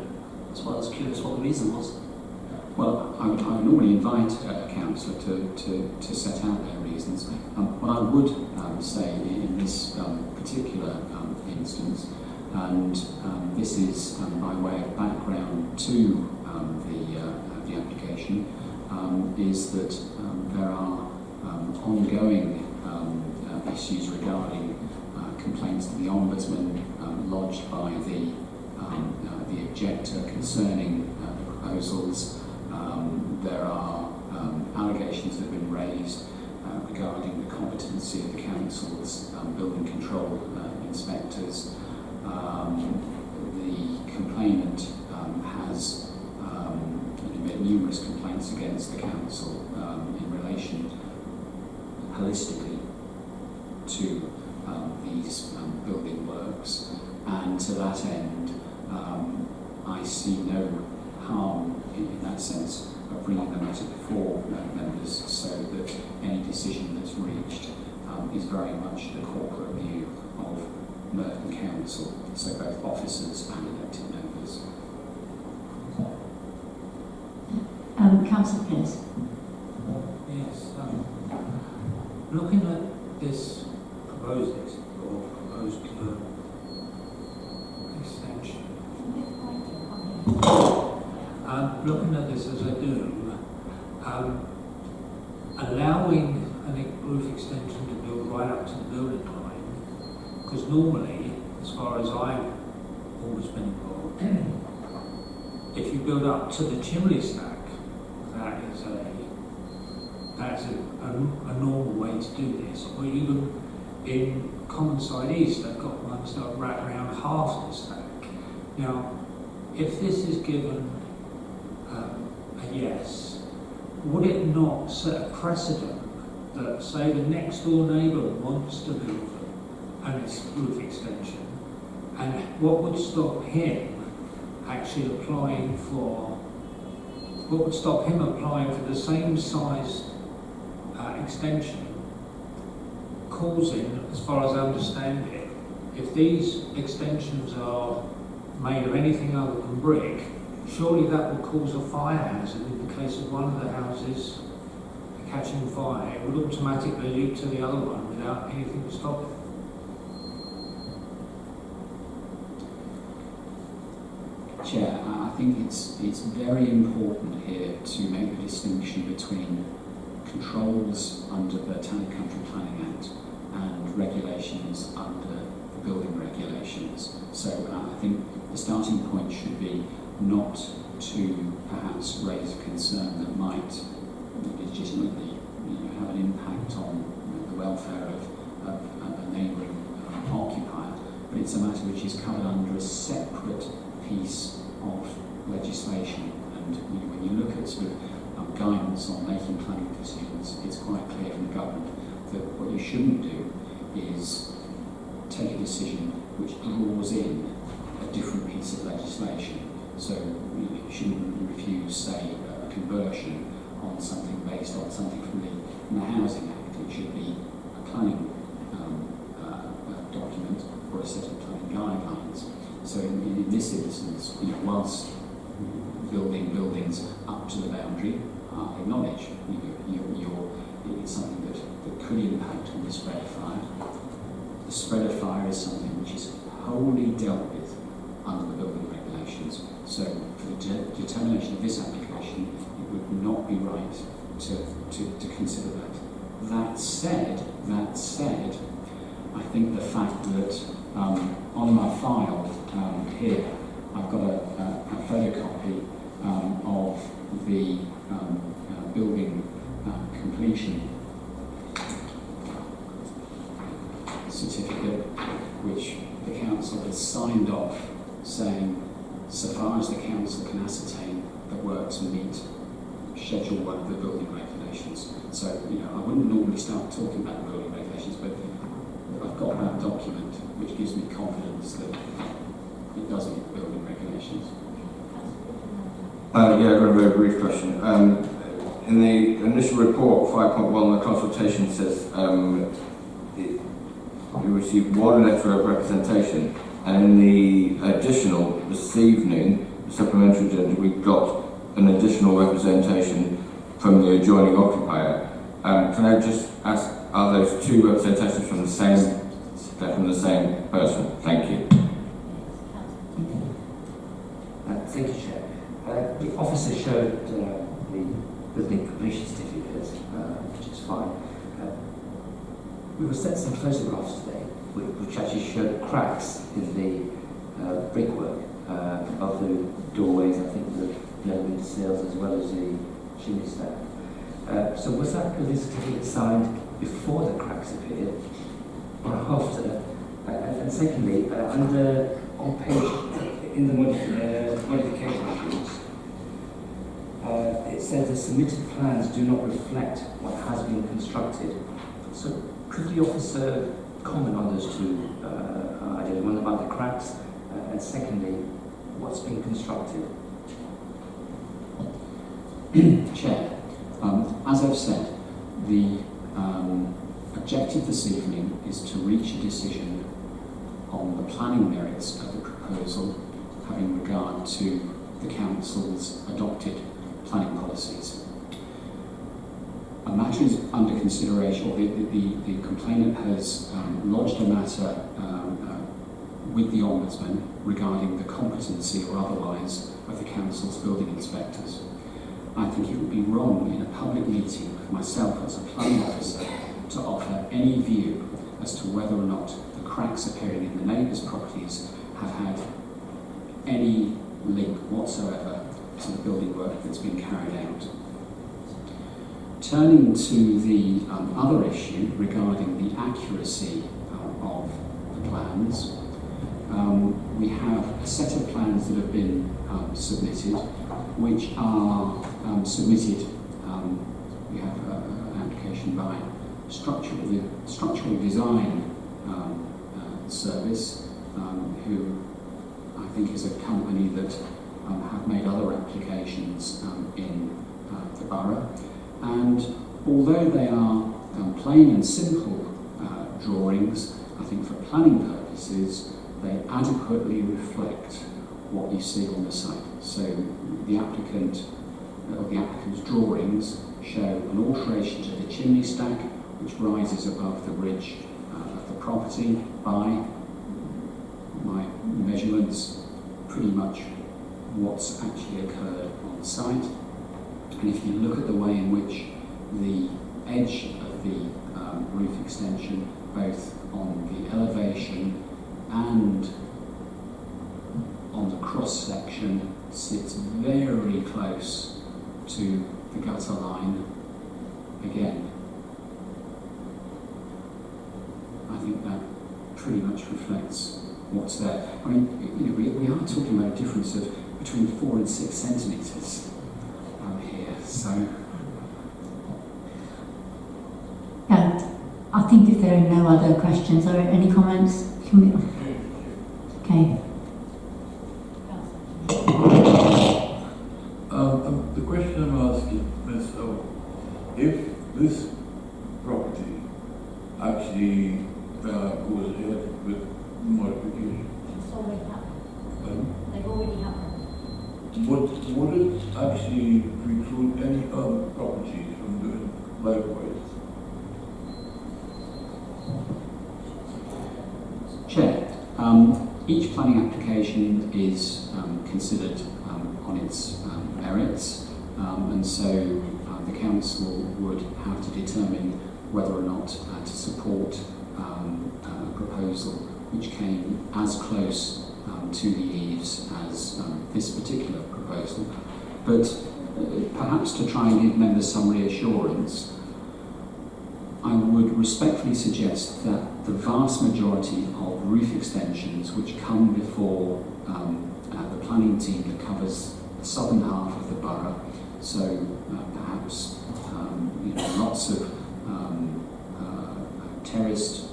that's why I was curious what the reason was. Well, I would normally invite a councillor to set out their reasons. What I would say in this particular instance, and this is by way of background to the application, is that there are ongoing issues regarding complaints to the Ombudsman lodged by the objector concerning the proposals. There are allegations that have been raised regarding the competency of the council's building control inspectors. The complainant has made numerous complaints against the council in relation holistically to these building works, and to that end I see no harm in that sense of bringing the matter before members, so that any decision that's reached is very much the corporate view of Merton Council, so both officers and elected members. Councillor please. Yes. Looking at this proposed extension. Looking at this as I do, allowing a roof extension to build right up to the building line, because normally, as far as I've always been involved, if you build up to the chimney stack, that's a normal way to do this. Or even in Common Side East, they've got ones that wrap around half the stack. Now, if this is given a yes, would it not set a precedent that, say, the next door neighbour wants to build an roof extension, and what would stop him actually applying for the same size extension, causing, as far as I understand it, if these extensions are made of anything other than brick, surely that would cause a fire hazard in the case of one of the houses catching fire. It would automatically lead to the other one without anything to stop it. Chair, I think it's very important here to make the distinction between controls under the Town and Country Planning Act and regulations under the building regulations. So I think the starting point should be not to perhaps raise a concern that might legitimately have an impact on the welfare of a neighbouring occupier, but it's a matter which is covered under a separate piece of legislation. And when you look at sort of guidance on making planning decisions, it's quite clear from the government that what you shouldn't do is take a decision which draws in a different piece of legislation. So you shouldn't refuse, say, a conversion on something based on something from the Housing Act. It should be a planning document or a set of planning guidelines. So in this instance, whilst building buildings up to the boundary, I acknowledge it's something that could impact on the spread of fire. The spread of fire is something which is wholly dealt with under the building regulations. So for the determination of this application, it would not be right to consider that. That said, I think the fact that on my file here, I've got a photocopy of the building completion certificate, which the council has signed off, saying, so far as the council can ascertain, the works meet Schedule 1 of the building regulations. So, I wouldn't normally start talking about the building regulations, but I've got that document, which gives me confidence that it does meet the building regulations. I've got a very brief question. In the initial report, 5.1, the consultation says you received one letter of representation, and in the additional this evening, the supplementary agenda, we got an additional representation from the adjoining occupier. Can I just ask, are those two representations from the same person? Thank you. Thank you, Chair. The officer showed the building completion certificate, which is fine. We were sent some photographs today, which actually showed cracks in the brickwork of the doorways, I think the window sills, as well as the chimney stack. So was that building certificate signed before the cracks appeared, or after? And secondly, on page in the modification sheets, it says the submitted plans do not reflect what has been constructed. So could the officer comment on those two ideas, one about the cracks, and secondly, what's been constructed? Chair, as I've said, the objective this evening is to reach a decision on the planning merits of the proposal having regard to the Council's adopted planning policies. A matter is under consideration, or the complainant has lodged a matter with the Ombudsman regarding the competency or otherwise of the Council's building inspectors. I think it would be wrong in a public meeting with myself as a planning officer to offer any view as to whether or not the cracks appearing in the neighbours' properties have had any link whatsoever to the building work that's been carried out. Turning to the other issue regarding the accuracy of the plans, we have a set of plans that have been submitted, which are submitted. We have an application by Structural Design Service, who I think is a company that have made other applications in the borough. And although they are plain and simple drawings, I think for planning purposes, they adequately reflect what you see on the site. So the applicant's drawings show an alteration to the chimney stack, which rises above the ridge of the property by my measurements, pretty much what's actually occurred on site. And if you look at the way in which the edge of the roof extension, both on the elevation and on the cross section, sits very close to the gutter line, again, I think that pretty much reflects what's there. I mean, we are talking about a difference of between 4 and 6 centimetres here, so. Yeah, I think if there are no other questions, are there any comments? Can we? Okay. The question I'm asking myself, if this property actually goes ahead with modification. It's already happened. They've already happened. Would it actually preclude any other properties from doing likewise? Chair, each planning application is considered on its merits, and so the council would have to determine whether or not to support a proposal which came as close to the eaves as this particular proposal. But perhaps to try and give members some reassurance, I would respectfully suggest that the vast majority of roof extensions which come before the planning team that covers the southern half of the borough, so perhaps lots of terraced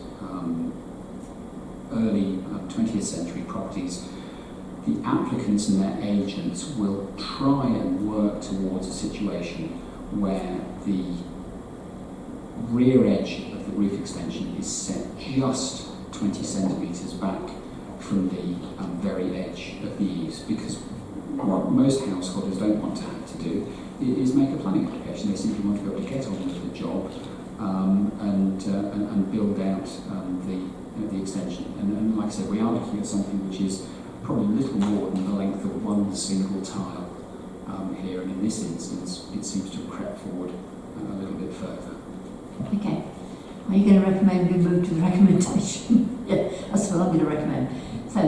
early 20th century properties, the applicants and their agents will try and work towards a situation where the rear edge of the roof extension is set just 20 centimetres back from the very edge of the eaves, because what most householders don't want to have to do is make a planning application. They simply want to be able to get on with the job and build out the extension. And like I said, we are looking at something which is probably little more than the length of one single tile here, and in this instance it seems to have crept forward a little bit further. Okay. Are you going to recommend we move to the recommendation? Yeah, that's what I'm going to recommend. So,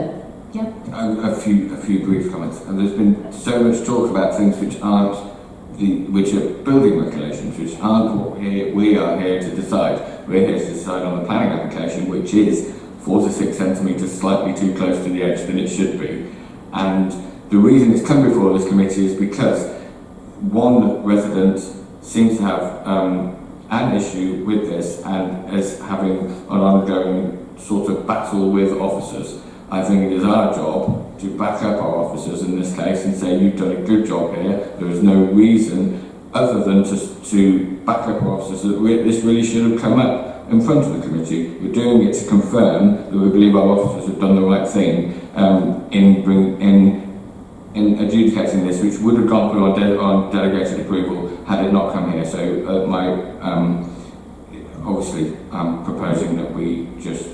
yeah. A few brief comments. And there's been so much talk about things which which are building regulations, which aren't what we are here to decide. We're here to decide on the planning application, which is 4 to 6 centimetres slightly too close to the edge than it should be. And the reason it's come before this committee is because one resident seems to have an issue with this and is having an ongoing sort of battle with officers. I think it is our job to back up our officers in this case and say, you've done a good job here. There is no reason other than to back up our officers that this really should have come up in front of the committee. We're doing it to confirm that we believe our officers have done the right thing in adjudicating this, which would have gone through on delegated approval had it not come here. So obviously proposing that we just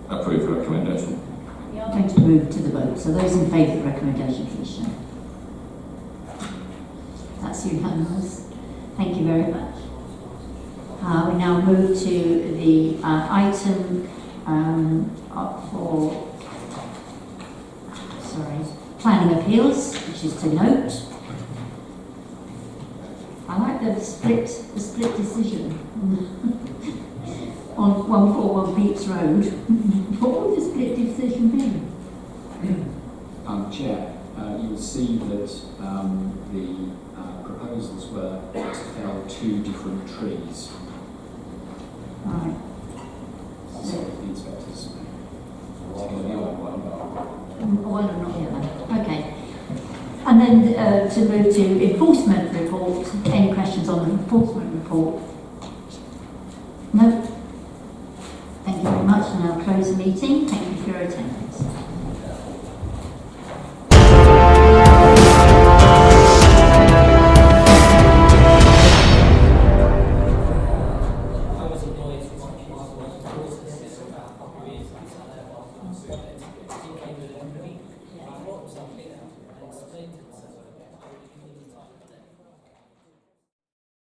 approve the recommendation. I'm going to move to the vote. So those in favour of the recommendation, please show. That's unanimous. Thank you very much. We now move to the item for planning appeals, which is to note. I like the split decision on 141 Peats Road. What would the split decision be? Chair, you'll see that the proposals were to fell 2 different trees. Right. So the inspectors One or not the other. Okay. And then to move to enforcement report. Any questions on the enforcement report? No? Thank you very much, and I'll close the meeting. Thank you for your attendance.